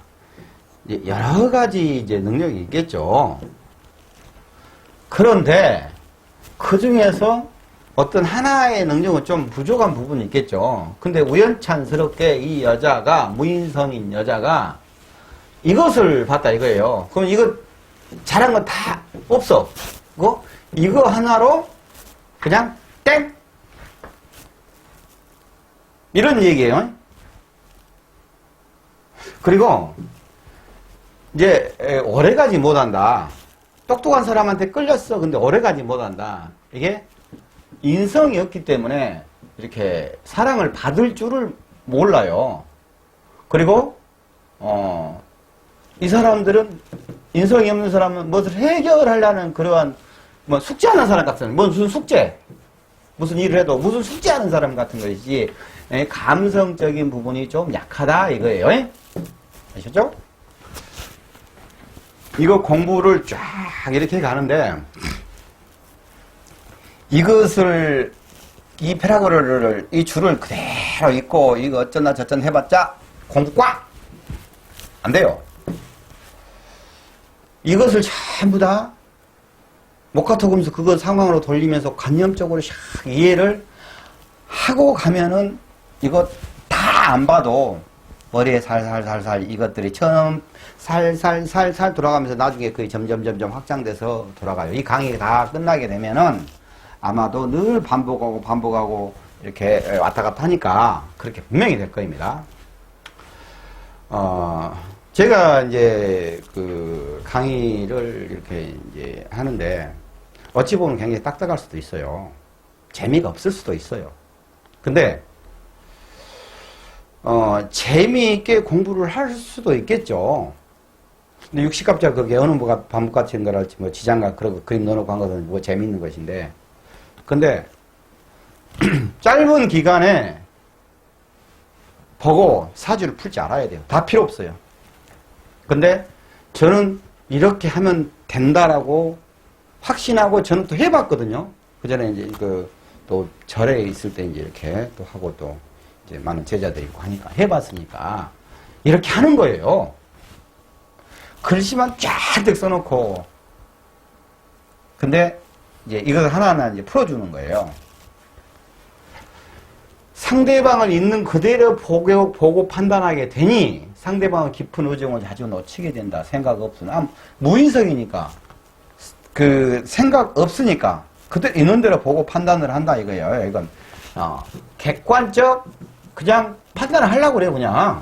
이제 여러 가지 이제 능력이 있겠죠. 그런데 그 중에서 어떤 하나의 능력은 좀 부족한 부분이 있겠죠. 근데 우연찮스럽게 이 여자가, 무인성인 여자가 이것을 봤다 이거예요. 그럼 이거 잘한 건 다 없어. 이거 하나로 그냥 땡! 이런 얘기예요. 그리고 이제 오래가지 못한다. 똑똑한 사람한테 끌렸어. 근데 오래가지 못한다. 이게 인성이 없기 때문에 이렇게 사랑을 받을 줄을 몰라요. 그리고 이 사람들은, 인성이 없는 사람은 무엇을 해결하려는 그러한 숙제하는 사람 같은, 무슨 숙제, 무슨 일을 해도 무슨 숙제하는 사람 같은 것이지, 감성적인 부분이 좀 약하다 이거예요. 아셨죠? 이거 공부를 쫙 이렇게 가는데, 이것을, 이 페라그를, 이 줄을 그대로 읽고, 이거 어쩌나 저쩌나 해봤자, 공부 꽉! 안 돼요. 이것을 전부 다, 목화토금수 그거 상황으로 돌리면서 관념적으로 샥 이해를 하고 가면은, 이거 다 안 봐도, 머리에 살살살살 이것들이 처음 살살살살 돌아가면서 나중에 그게 점점 확장돼서 돌아가요. 이 강의가 다 끝나게 되면은 아마도 늘 반복하고 이렇게 왔다 갔다 하니까 그렇게 분명히 될 겁니다. 제가 이제 그 강의를 이렇게 이제 하는데 어찌 보면 굉장히 딱딱할 수도 있어요. 재미가 없을 수도 있어요. 근데 재미있게 공부를 할 수도 있겠죠. 근데 육식갑자 그게 어느 뭐가 반복 같은 거랄지 뭐 지장가 그런 거 그림 넣어놓고 한 것은 뭐 재미있는 것인데. 근데 짧은 기간에 보고 사주를 풀 줄 알아야 돼요. 다 필요 없어요. 근데 저는 이렇게 하면 된다라고 확신하고 저는 또 해봤거든요. 그 전에 이제 또 절에 있을 때 이제 이렇게 또 하고 또 이제 많은 제자들이 있고 하니까 해봤으니까 이렇게 하는 거예요. 글씨만 쫙 써놓고. 근데 이제 이걸 하나하나 이제 풀어주는 거예요. 상대방을 있는 그대로 보고 판단하게 되니 상대방의 깊은 의정을 자주 놓치게 된다. 생각 없으나 무인성이니까 그 생각 없으니까 그대로 있는 대로 보고 판단을 한다 이거예요. 이건 객관적 그냥 판단을 하려고 그래요. 그냥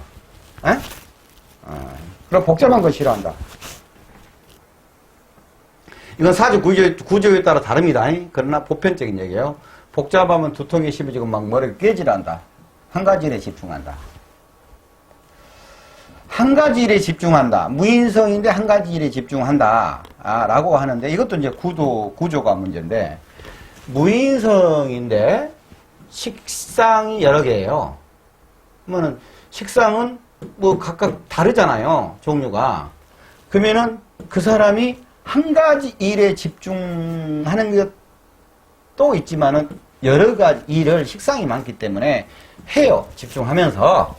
그럼 복잡한 거 싫어한다. 이건 사주 구조에 따라 다릅니다. 그러나 보편적인 얘기예요. 복잡하면 두통이 심해지고 막 머리가 깨질한다. 한 가지 일에 집중한다. 한 가지 일에 집중한다. 무인성인데 한 가지 일에 집중한다. 라고 하는데 이것도 이제 구조가 문제인데 무인성인데 식상이 여러 개예요. 그러면은 식상은 뭐 각각 다르잖아요. 종류가. 그러면은 그 사람이 한 가지 일에 집중하는 것도 있지만은 여러 가지 일을 식상이 많기 때문에 해요. 집중하면서.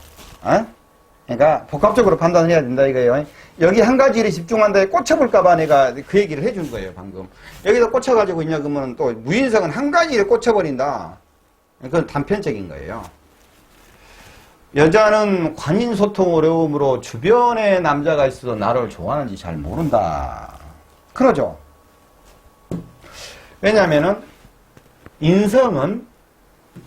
그러니까 복합적으로 판단을 해야 된다 이거예요. 여기 한 가지 일에 집중한다에 꽂혀볼까봐 내가 그 얘기를 해준 거예요. 방금. 여기다 꽂혀가지고 있냐 그러면 또 무인성은 한 가지 일에 꽂혀버린다. 그건 단편적인 거예요. 여자는 관인소통 어려움으로 주변에 남자가 있어도 나를 좋아하는지 잘 모른다. 그러죠. 왜냐면은 인성은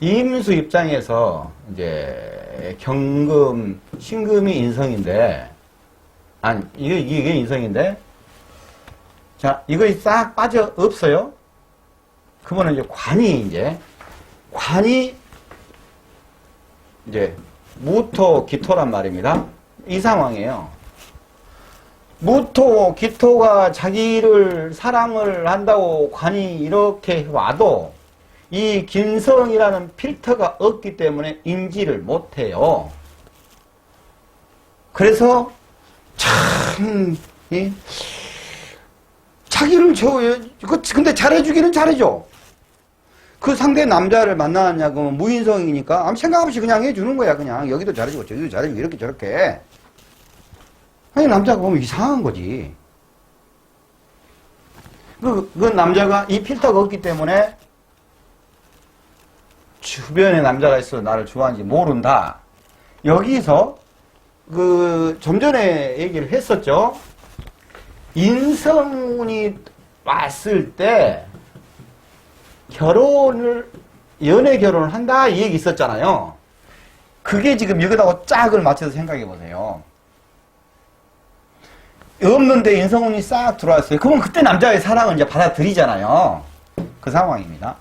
임수 입장에서 이제 경금, 신금이 인성인데, 이게 인성인데, 자, 이거 싹 빠져 없어요? 그러면 이제 관이 이제 무토, 기토란 말입니다. 이 상황이에요. 무토, 기토가 자기를 사랑을 한다고 관이 이렇게 와도 이 김성이라는 필터가 없기 때문에 인지를 못해요. 그래서 참 자기를 근데 잘해주기는 잘해줘. 그 상대 남자를 만나느냐 그러면 무인성이니까 아무 생각 없이 그냥 해주는 거야. 그냥 여기도 잘해주고 저기도 잘해주고 이렇게 저렇게. 아니 남자가 보면 이상한 거지. 그 남자가 이 필터가 없기 때문에 주변에 남자가 있어도 나를 좋아하는지 모른다. 여기서 좀 전에 얘기를 했었죠. 인성운이 왔을 때 연애 결혼을 한다 이 얘기 있었잖아요. 그게 지금 여기다가 짝을 맞춰서 생각해 보세요. 없는데 인성운이 싹 들어왔어요. 그러면 그때 남자의 사랑을 이제 받아들이잖아요. 그 상황입니다.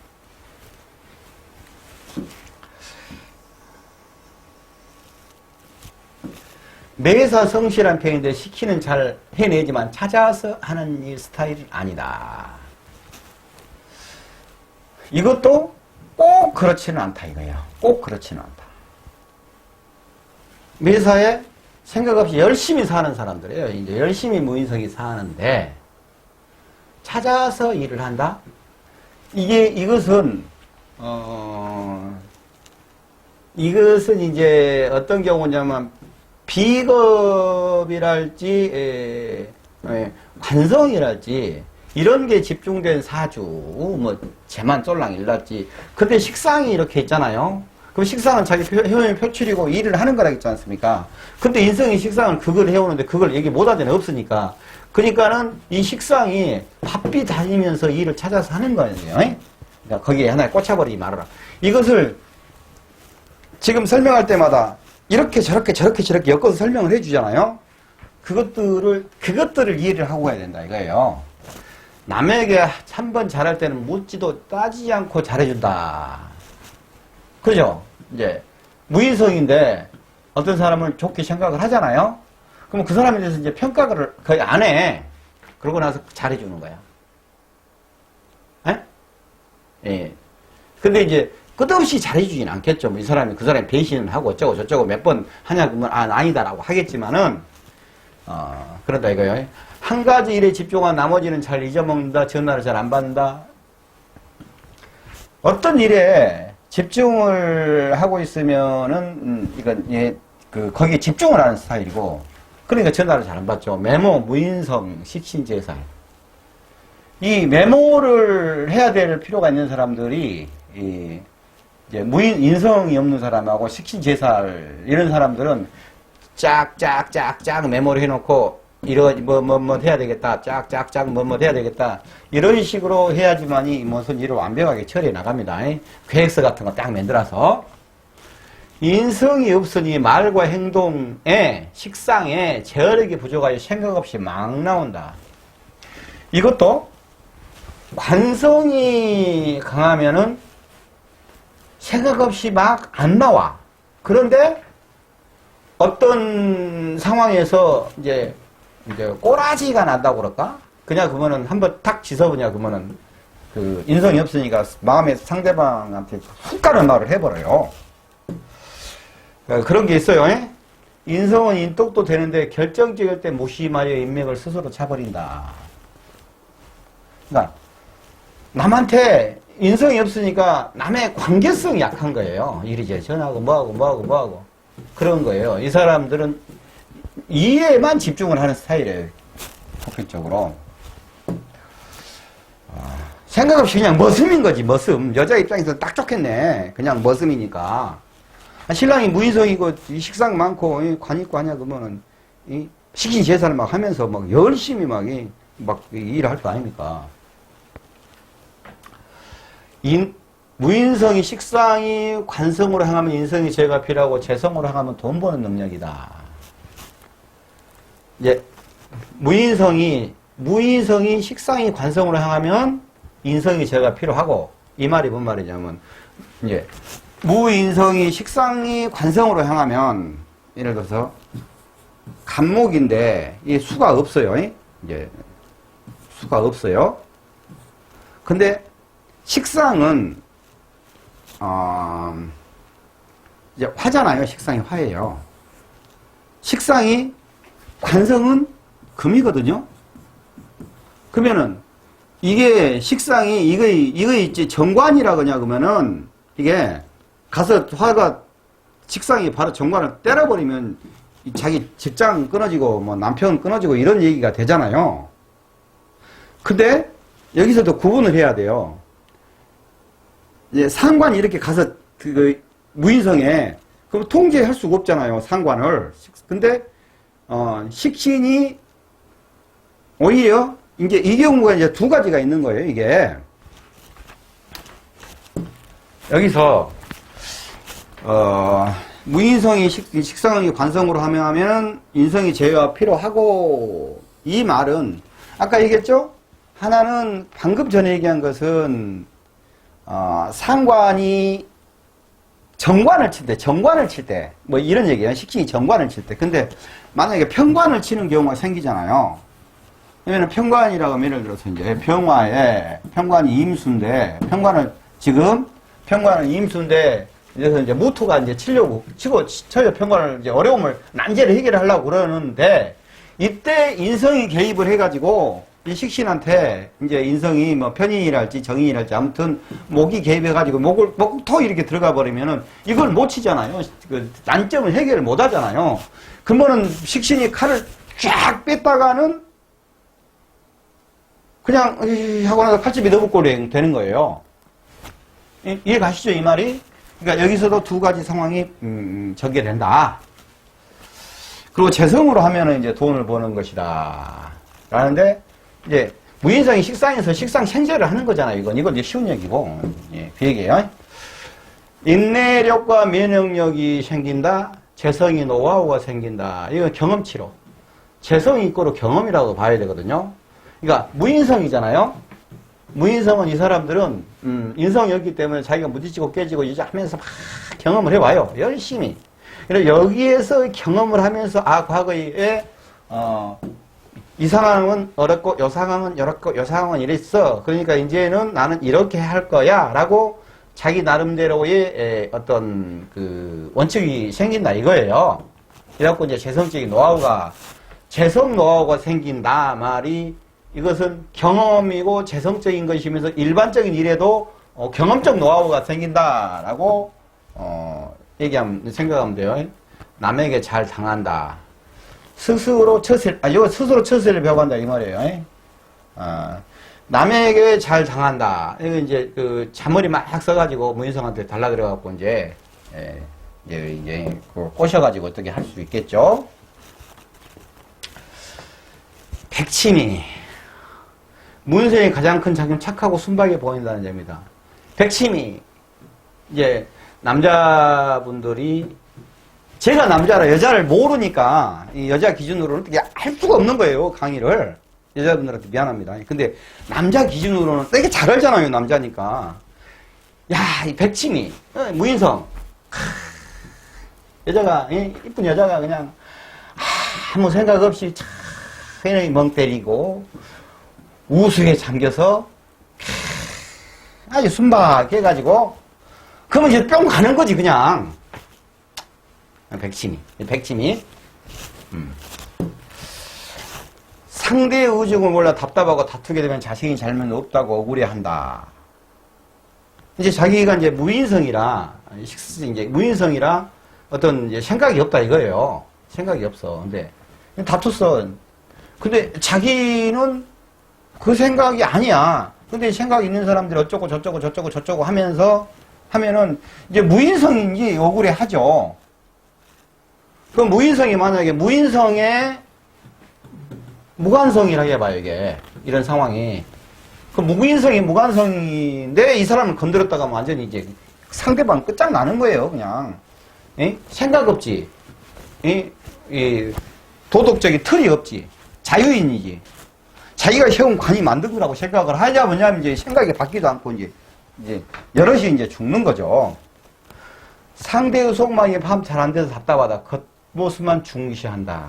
매사 성실한 편인데 시키는 잘 해내지만 찾아서 하는 일 스타일은 아니다. 이것도 꼭 그렇지는 않다 이거예요. 꼭 그렇지는 않다. 매사에 생각 없이 열심히 사는 사람들이에요. 이제 열심히 무인성이 사는데 찾아서 일을 한다. 이것은 이제 어떤 경우냐면 비겁이랄지 관성이랄지 이런 게 집중된 사주 뭐 재만 쫄랑일랄지 근데 식상이 이렇게 있잖아요. 그럼 식상은 자기 효용의 표출이고 일을 하는 거라 했지 않습니까? 근데 인성이 식상을 그걸 해오는데 그걸 얘기 못하잖아요. 없으니까. 그러니까는 이 식상이 바삐 다니면서 일을 찾아서 하는 거예요. 그러니까 거기에 하나에 꽂혀버리지 말아라. 이것을 지금 설명할 때마다 이렇게 저렇게 엮어서 설명을 해주잖아요. 그것들을 이해를 하고 가야 된다 이거예요. 남에게 한 번 잘할 때는 묻지도 따지지 않고 잘해준다. 그죠? 이제 무인성인데 어떤 사람은 좋게 생각을 하잖아요. 그러면 그 사람에 대해서 이제 평가를 거의 안 해. 그러고 나서 잘해주는 거야. 예. 근데 이제 끝없이 잘해주진 않겠죠. 뭐 이 사람이 그 사람이 배신을 하고 어쩌고 저쩌고 몇 번 하냐 그러면 아니다라고 하겠지만은 그런다 이거예요. 한 가지 일에 집중한 나머지는 잘 잊어먹는다. 전화를 잘 안 받는다. 어떤 일에 집중을 하고 있으면은, 이건, 거기에 집중을 하는 스타일이고, 그러니까 전화를 잘 안 받죠. 메모, 무인성, 식신제살. 이 메모를 해야 될 필요가 있는 사람들이, 이제 인성이 없는 사람하고 식신제살, 이런 사람들은 쫙쫙쫙쫙 메모를 해놓고, 뭐 해야 되겠다. 쫙쫙쫙 뭐 해야 되겠다. 이런 식으로 해야지만이 무슨 일을 완벽하게 처리해 나갑니다. 계획서 같은 거 딱 만들어서. 인성이 없으니 말과 행동에, 식상에 제어력이 부족하여 생각 없이 막 나온다. 이것도 관성이 강하면은 생각 없이 막 안 나와. 그런데 어떤 상황에서 이제 꼬라지가 난다고 그럴까? 그냥 그러면은 한번 탁 짖어보냐 그러면은 그 인성이 없으니까 마음에 상대방한테 훅 가는 말을 해버려요. 그런 게 있어요. 인성은 인똑도 되는데 결정적일 때 무심하여 인맥을 스스로 차버린다. 그러니까 남한테 인성이 없으니까 남의 관계성이 약한 거예요. 이리저리 전화하고 뭐하고 그런 거예요. 이 사람들은 이해에만 집중을 하는 스타일이에요. 보편적으로. 생각 없이 그냥 머슴인 거지, 머슴. 여자 입장에서 딱 좋겠네. 그냥 머슴이니까. 신랑이 무인성이고, 식상 많고, 관 있고 하냐, 그러면은, 식신제사를 막 하면서 막 열심히 막 일을 할 거 아닙니까? 무인성이 식상이 관성으로 향하면 인성이 제가 필요하고, 재성으로 향하면 돈 버는 능력이다. 이제, 무인성이 식상이 관성으로 향하면 인성이 제가 필요하고, 이 말이 뭔 말이냐면, 이제, 무인성이 식상이 관성으로 향하면, 예를 들어서, 간목인데, 이 수가 없어요. 이제, 수가 없어요. 근데, 식상은, 이제 화잖아요. 식상이 화예요. 식상이 관성은 금이거든요. 그러면은 이게 식상이 이거 있지 정관이라 그냐 그러면은 이게 가서 화가 식상이 바로 정관을 때려버리면 자기 직장 끊어지고 뭐 남편 끊어지고 이런 얘기가 되잖아요. 근데 여기서도 구분을 해야 돼요. 이제 상관이 이렇게 가서 그 무인성에 그럼 통제할 수가 없잖아요. 상관을. 근데 식신이 오히려 이제 이 경우가 이제 두 가지가 있는 거예요. 이게 여기서 무인성이 식상이 관성으로 하면 인성이 제어가 필요하고 이 말은 아까 얘기했죠. 하나는 방금 전에 얘기한 것은 상관이 정관을 칠 때, 뭐 이런 얘기예요. 식신이 정관을 칠 때. 근데 만약에 평관을 치는 경우가 생기잖아요. 왜냐면 평관이라고 하면 예를 들어서 이제 병화에 평관이 임수인데, 평관은 임수인데, 그래서 이제 무토가 이제 쳐요 평관을 이제 어려움을, 난제를 해결하려고 그러는데, 이때 인성이 개입을 해가지고, 이 식신한테 이제 인성이 뭐 편인이랄지 정인이랄지 아무튼 목이 개입해가지고 목토 이렇게 들어가 버리면은 이걸 못 치잖아요. 그 난점을 해결을 못 하잖아요. 그러면은 식신이 칼을 쫙 뺐다가는 그냥 하고 나서 칼집이 너붓고리 되는 거예요. 이해 가시죠 이 말이? 그러니까 여기서도 두 가지 상황이 전개된다. 그리고 재성으로 하면은 이제 돈을 버는 것이다. 라는데 이제 무인성이 식상에서 식상 현재를 하는 거잖아요. 이건 이제 쉬운 얘기고, 그 얘기예요. 인내력과 면역력이 생긴다. 재성이 노하우가 생긴다. 이건 경험치로. 재성이 있고로 경험이라고 봐야 되거든요. 그러니까 무인성이잖아요. 무인성은 이 사람들은 인성이 없기 때문에 자기가 부딪히고 깨지고 이제 하면서 막 경험을 해와요. 열심히. 그래서 여기에서 경험을 하면서 과거에 이 상황은 어렵고 요 상황은 어렵고 요 상황은 이랬어. 그러니까 이제는 나는 이렇게 할 거야 라고 자기 나름대로의 어떤 그 원칙이 생긴다 이거예요. 그래갖고 이제 재성적인 노하우가 재성 노하우가 생긴다 말이 이것은 경험이고 재성적인 것이면서 일반적인 일에도 경험적 노하우가 생긴다라고 생각하면 돼요. 남에게 잘 당한다. 스스로 이거 스스로 처세를 배워간다 이 말이에요. 남에게 잘 당한다. 이거 이제 그 잔머리 막 써가지고 무인성한테 달라 그래갖고 이제 꼬셔가지고 어떻게 할 수 있겠죠. 백치미. 무인성의 가장 큰 장점 착하고 순박해 보인다는 점입니다. 백치미. 이제 남자분들이 제가 남자라 여자를 모르니까 이 여자 기준으로는 어떻게 할 수가 없는 거예요. 강의를. 여자분들한테 미안합니다. 근데 남자 기준으로는 되게 잘 알잖아요. 남자니까. 야, 이 백치미. 무인성. 여자가 이쁜 여자가 그냥 아무 생각 없이 그냥 멍 때리고 우수에 잠겨서 아주 순박해 가지고 그러면 이제 뿅 가는 거지 그냥. 백치미. 상대의 의중을 몰라 답답하고 다투게 되면 자신이 잘못 없다고 억울해한다. 이제 자기가 이제 무인성이라 어떤 이제 생각이 없다 이거예요. 생각이 없어. 근데 다퉜어. 근데 자기는 그 생각이 아니야. 근데 생각이 있는 사람들이 어쩌고 저쩌고 하면은 이제 무인성인지 억울해 하죠. 그럼 무인성이 만약에 무인성의 무관성이라 해봐요, 이게. 이런 상황이. 그 무인성이 무관성인데 이 사람을 건드렸다가 하면 완전히 이제 상대방 끝장나는 거예요, 그냥. 생각 없지. 도덕적인 틀이 없지. 자유인이지. 자기가 세운 관이 만든 거라고 생각을 하냐, 뭐냐면 이제 생각이 바뀌지도 않고 이제 여럿이 이제 죽는 거죠. 상대의 속마음이 파악 잘 안 돼서 답답하다. 겉모습만 중시한다.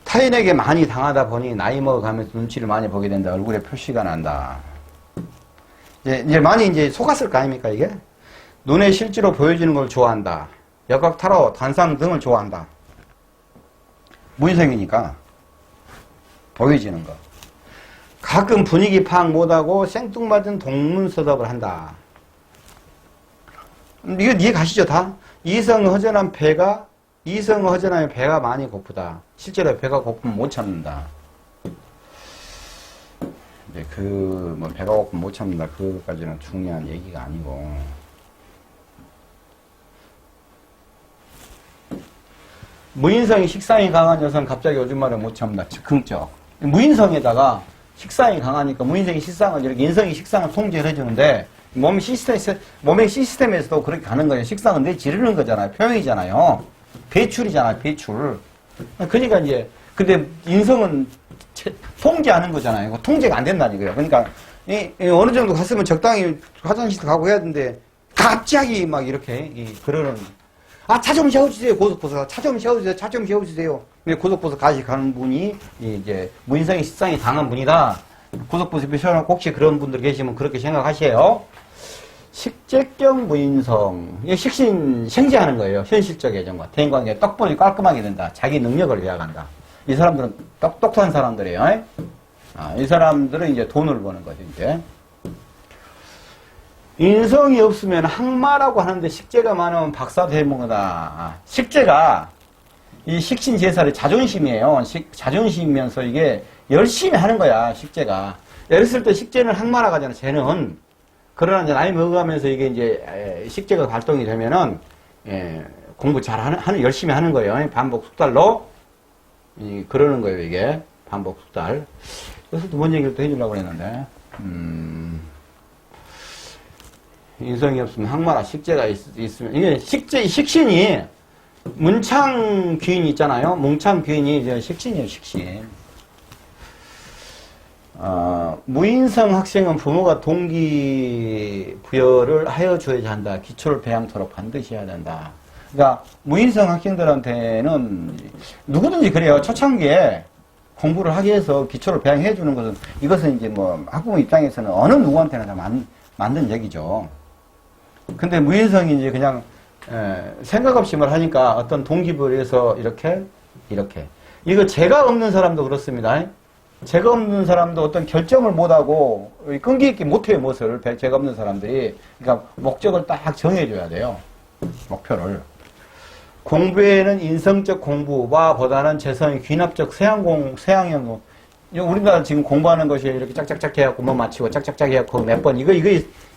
타인에게 많이 당하다 보니 나이 먹어가면서 눈치를 많이 보게 된다. 얼굴에 표시가 난다. 이제 많이 이제 속았을 거 아닙니까, 이게? 눈에 실제로 보여지는 걸 좋아한다. 역각 타로, 단상 등을 좋아한다. 무인성이니까. 보여지는 거. 가끔 분위기 파악 못하고 생뚱맞은 동문서답을 한다. 이거 이해 가시죠, 다? 이성허전하면 배가 많이 고프다. 실제로 배가 고프면 못 참는다. 이제 배가 고프면 못 참는다. 그것까지는 중요한 얘기가 아니고. 무인성이 식상이 강한 여성은 갑자기 요즘 말에 못 참는다. 즉흥적. 무인성에다가 식상이 강하니까 무인성이 식상을 이렇게 인성이 식상을 통제를 해주는데 몸의 시스템에서도 그렇게 가는 거예요. 식상은 내 지르는 거잖아요. 표현이잖아요. 배출이잖아요. 배출. 그러니까 이제 근데 인성은 통제하는 거잖아요. 통제가 안 된다는 거예요. 그러니까 어느 정도 갔으면 적당히 화장실도 가고 해야 되는데 갑자기 막 이렇게 그러는 차 좀 세워주세요. 고속버스 차 좀 세워주세요. 차 좀 세워주세요. 근데 고속버스 같이 가는 분이 이제 무인성이 식상이 강한 분이다. 고속버스 세워놓고 혹시 그런 분들 계시면 그렇게 생각하세요. 식재격 무인성. 이게 식신 생제하는 거예요. 현실적 애정과 대인관계 떡보니 깔끔하게 된다. 자기 능력을 위하간다. 이 사람들은 똑똑한 사람들이에요. 이 사람들은 이제 돈을 버는 거죠, 이제. 인성이 없으면 항마라고 하는데 식재가 많으면 박사대문이다. 식재가 이 식신제사의 자존심이에요. 자존심이면서 이게 열심히 하는 거야, 식재가. 예를 들을 때 식재는 항마라고 하잖아, 쟤는. 그러나 이제 나이 먹어가면서 이게 이제 식재가 발동이 되면은 공부 열심히 하는 거예요. 반복 숙달로. 그러는 거예요, 이게. 반복 숙달. 그래서 또 뭔 얘기를 또 해주려고 그랬는데. 인성이 없으면 항마라 식재가 있으면 이게 식신이 문창 귀인이 있잖아요. 뭉창 귀인이 이제 식신이에요, 식신. 무인성 학생은 부모가 동기부여를 하여 줘야 한다. 기초를 배양토록 반드시 해야 된다. 그러니까 무인성 학생들한테는 누구든지 그래요. 초창기에 공부를 하기 위해서 기초를 배양해 주는 것은 이것은 이제 학부모 입장에서는 어느 누구한테나 다 맞는 얘기죠. 근데 무인성이 이제 그냥 생각 없이 말 하니까 어떤 동기부여에서 이렇게 이렇게. 이거 재가 없는 사람도 그렇습니다. 재가 없는 사람도 어떤 결정을 못하고 끈기 있게 못해요, 무엇을. 재가 없는 사람들이. 그러니까 목적을 딱 정해줘야 돼요. 목표를. 공부에는 인성적 공부와 보다는 재성의 귀납적 세양형. 우리나라 지금 공부하는 것이 이렇게 짝짝짝 해갖고 뭐 맞히고 짝짝짝 해갖고 몇 번. 이거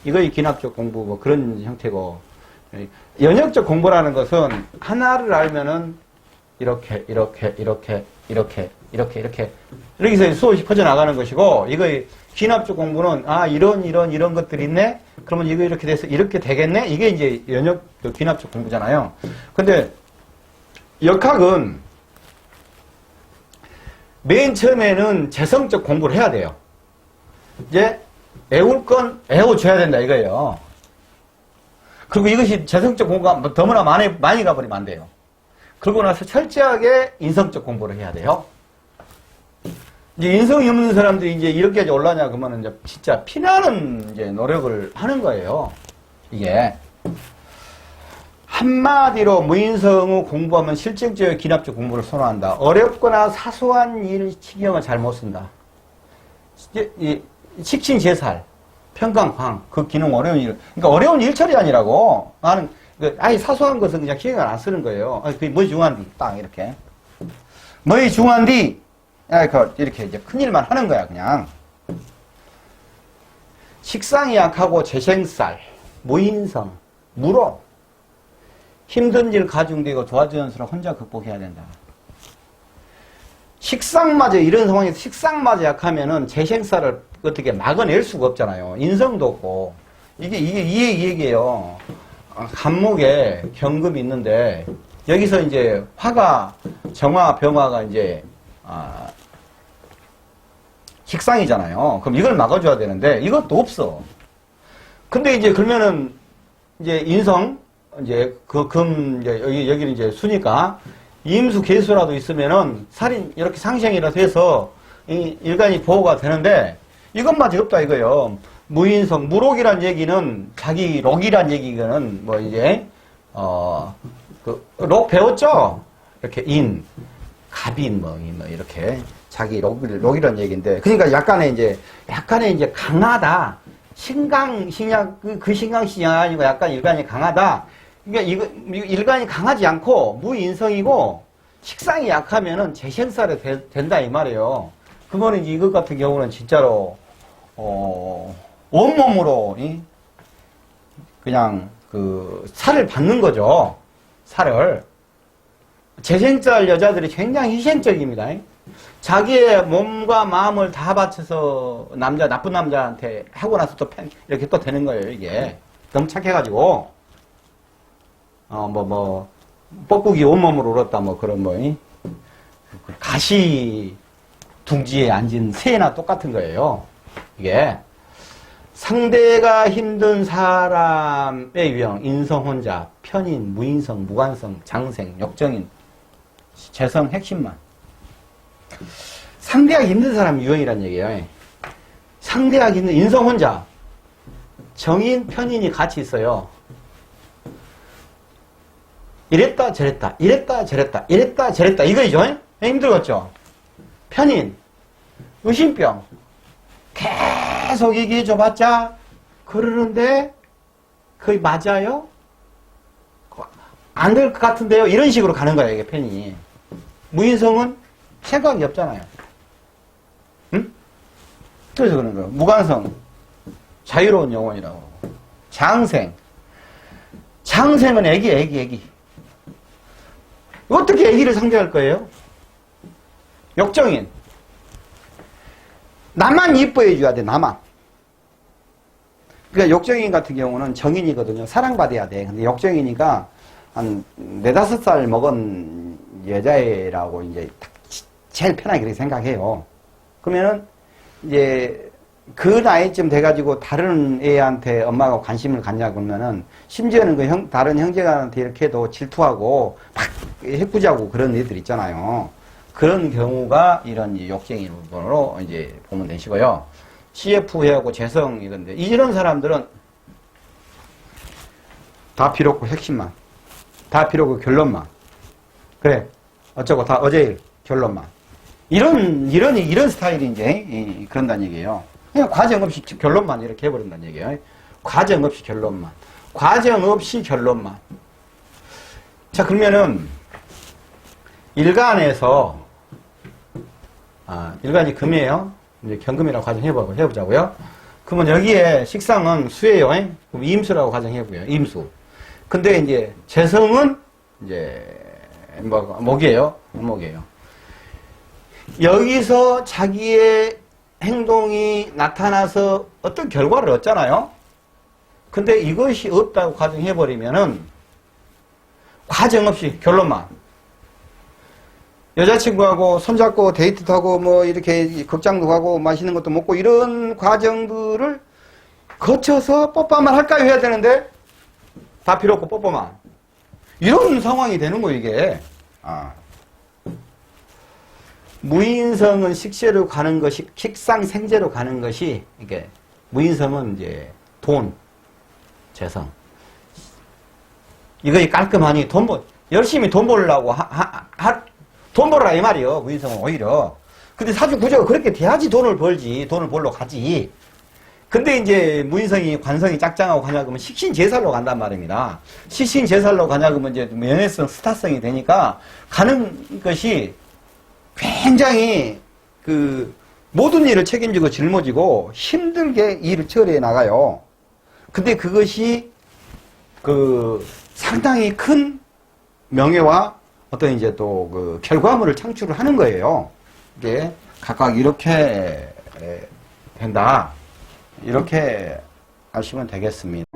귀납적 공부 뭐 그런 형태고. 연역적 공부라는 것은 하나를 알면은 이렇게 해서 수업이 퍼져나가는 것이고, 이거 귀납적 공부는, 이런 것들이 있네? 그러면 이거 이렇게 돼서 이렇게 되겠네? 이게 이제 귀납적 공부잖아요. 근데, 역학은 맨 처음에는 재성적 공부를 해야 돼요. 이제, 애울 건 애워줘야 된다, 이거예요. 그리고 이것이 재성적 공부가 너무나 많이 가버리면 안 돼요. 그러고 나서 철저하게 인성적 공부를 해야 돼요. 이제 인성이 없는 사람들이 이제 이렇게까지 올라냐, 그러면 이제 진짜 피나는 이제 노력을 하는 거예요. 이게. 한마디로 무인성을 공부하면 실질적인 기납적 공부를 선호한다. 어렵거나 사소한 일 신경을 잘 못 쓴다. 식신제살, 평강광, 그 기능 어려운 일. 그러니까 어려운 일처리 아니라고. 나는 아예 사소한 것은 그냥 신경을 안 쓰는 거예요. 그게 뭐이 중요한디? 딱 이렇게. 뭐이 중요한디? 이렇게 이제 큰일만 하는 거야, 그냥. 식상이 약하고 재생살, 무인성, 무로. 힘든 일 가중되고 도와주는 수를 혼자 극복해야 된다. 식상마저, 이런 상황에서 식상마저 약하면은 재생살을 어떻게 막아낼 수가 없잖아요. 인성도 없고. 이게 이 얘기예요. 간목에 경금이 있는데, 여기서 이제 화가, 정화, 병화가 이제, 식상이잖아요. 그럼 이걸 막아줘야 되는데, 이것도 없어. 근데 이제 그러면은, 이제 인성, 이제 여기는 이제 수니까, 임수 개수라도 있으면은, 살인, 이렇게 상생이라도 해서, 일간이 보호가 되는데, 이것마저 없다 이거예요. 무인성, 무록이란 얘기는, 자기 록이란 얘기는, 뭐 이제, 록 배웠죠? 이렇게 갑인, 이렇게. 자기 록이란 얘기인데. 그러니까 약간의 이제 강하다. 신강신약, 그 신강신약이 아니고 약간 일간이 강하다. 그러니까 일간이 강하지 않고, 무인성이고, 식상이 약하면은 재생살이 된다, 이 말이에요. 그거는 이제 이것 같은 경우는 진짜로, 온몸으로, 그냥, 살을 받는 거죠. 살을. 재생살 여자들이 굉장히 희생적입니다. 자기의 몸과 마음을 다 바쳐서 나쁜 남자한테 하고 나서 또 이렇게 또 되는 거예요, 이게. 너무 착해가지고. 뻐꾸기 온몸으로 울었다, 가시 둥지에 앉은 새나 똑같은 거예요. 이게. 상대가 힘든 사람의 유형, 인성혼자, 편인, 무인성, 무관성, 장생, 역정인, 재성, 핵심만. 상대하기 힘든 사람 유형이란 얘기예요. 상대하기 힘든 인성혼자, 정인, 편인이 같이 있어요. 이랬다 저랬다 이거죠. 힘들었죠. 편인, 의심병, 계속 얘기해줘봤자 그러는데 그게 맞아요? 안 될 것 같은데요? 이런 식으로 가는 거예요, 이게 편이. 무인성은 생각이 없잖아요. 응? 그래서 그런 거예요. 무관성, 자유로운 영혼이라고. 장생은 애기. 어떻게 애기를 상대할 거예요? 역정인. 나만 이뻐해줘야 돼, 나만. 그러니까 역정인 같은 경우는 정인이거든요. 사랑받아야 돼. 근데 역정인이가 한 4-5살 먹은 여자애라고 이제 제일 편하게 그렇게 생각해요. 그러면은 이제 그 나이쯤 돼가지고 다른 애한테 엄마가 관심을 갖냐 그러면은 심지어는 다른 형제간한테 이렇게 해도 질투하고 막 해꾸자고 그런 애들 있잖아요. 그런 경우가 이런 욕쟁이 부분으로 이제 보면 되시고요. CF하고 재성 이건데 이런 사람들은 다 필요 없고 핵심만, 다 필요 없고 결론만. 그래. 어쩌고 다 어제 결론만. 이런 스타일이 이제 그런다는 얘기예요. 그냥 과정 없이 결론만 이렇게 해버린다는 얘기예요. 과정 없이 결론만. 과정 없이 결론만. 자, 그러면은 일간에서 일간이 금이에요. 이제 경금이라고 가정해보자고요. 그러면 여기에 식상은 수예요. 그럼 임수라고 가정해보고요. 임수. 근데 이제 재성은 이제 목이에요. 목이에요. 여기서 자기의 행동이 나타나서 어떤 결과를 얻잖아요. 근데 이것이 없다고 가정해버리면은 과정 없이 결론만. 여자친구하고 손잡고 데이트도 하고 뭐 이렇게 극장도 가고 맛있는 것도 먹고 이런 과정들을 거쳐서 뽀뽀만 할까요? 해야 되는데 다 필요 없고 뽀뽀만. 이런 상황이 되는 거예요, 이게. 무인성은 식세로 가는 것이, 식상생재로 가는 것이, 이게, 무인성은 이제 돈, 재성. 이거 깔끔하니 열심히 돈 벌려고 돈 벌어라 이 말이요. 무인성은 오히려. 근데 사주 구조가 그렇게 돼야지 돈을 벌러 가지. 근데 이제 무인성이 관성이 짝짱하고 가냐 그러면 식신제살로 간단 말입니다. 식신제살로 가냐 그러면 이제 연애성, 스타성이 되니까 가는 것이 굉장히 모든 일을 책임지고 짊어지고 힘들게 일을 처리해 나가요. 근데 그것이 상당히 큰 명예와 어떤 이제 또 결과물을 창출을 하는 거예요. 이게 각각 이렇게 된다. 이렇게 아시면 되겠습니다.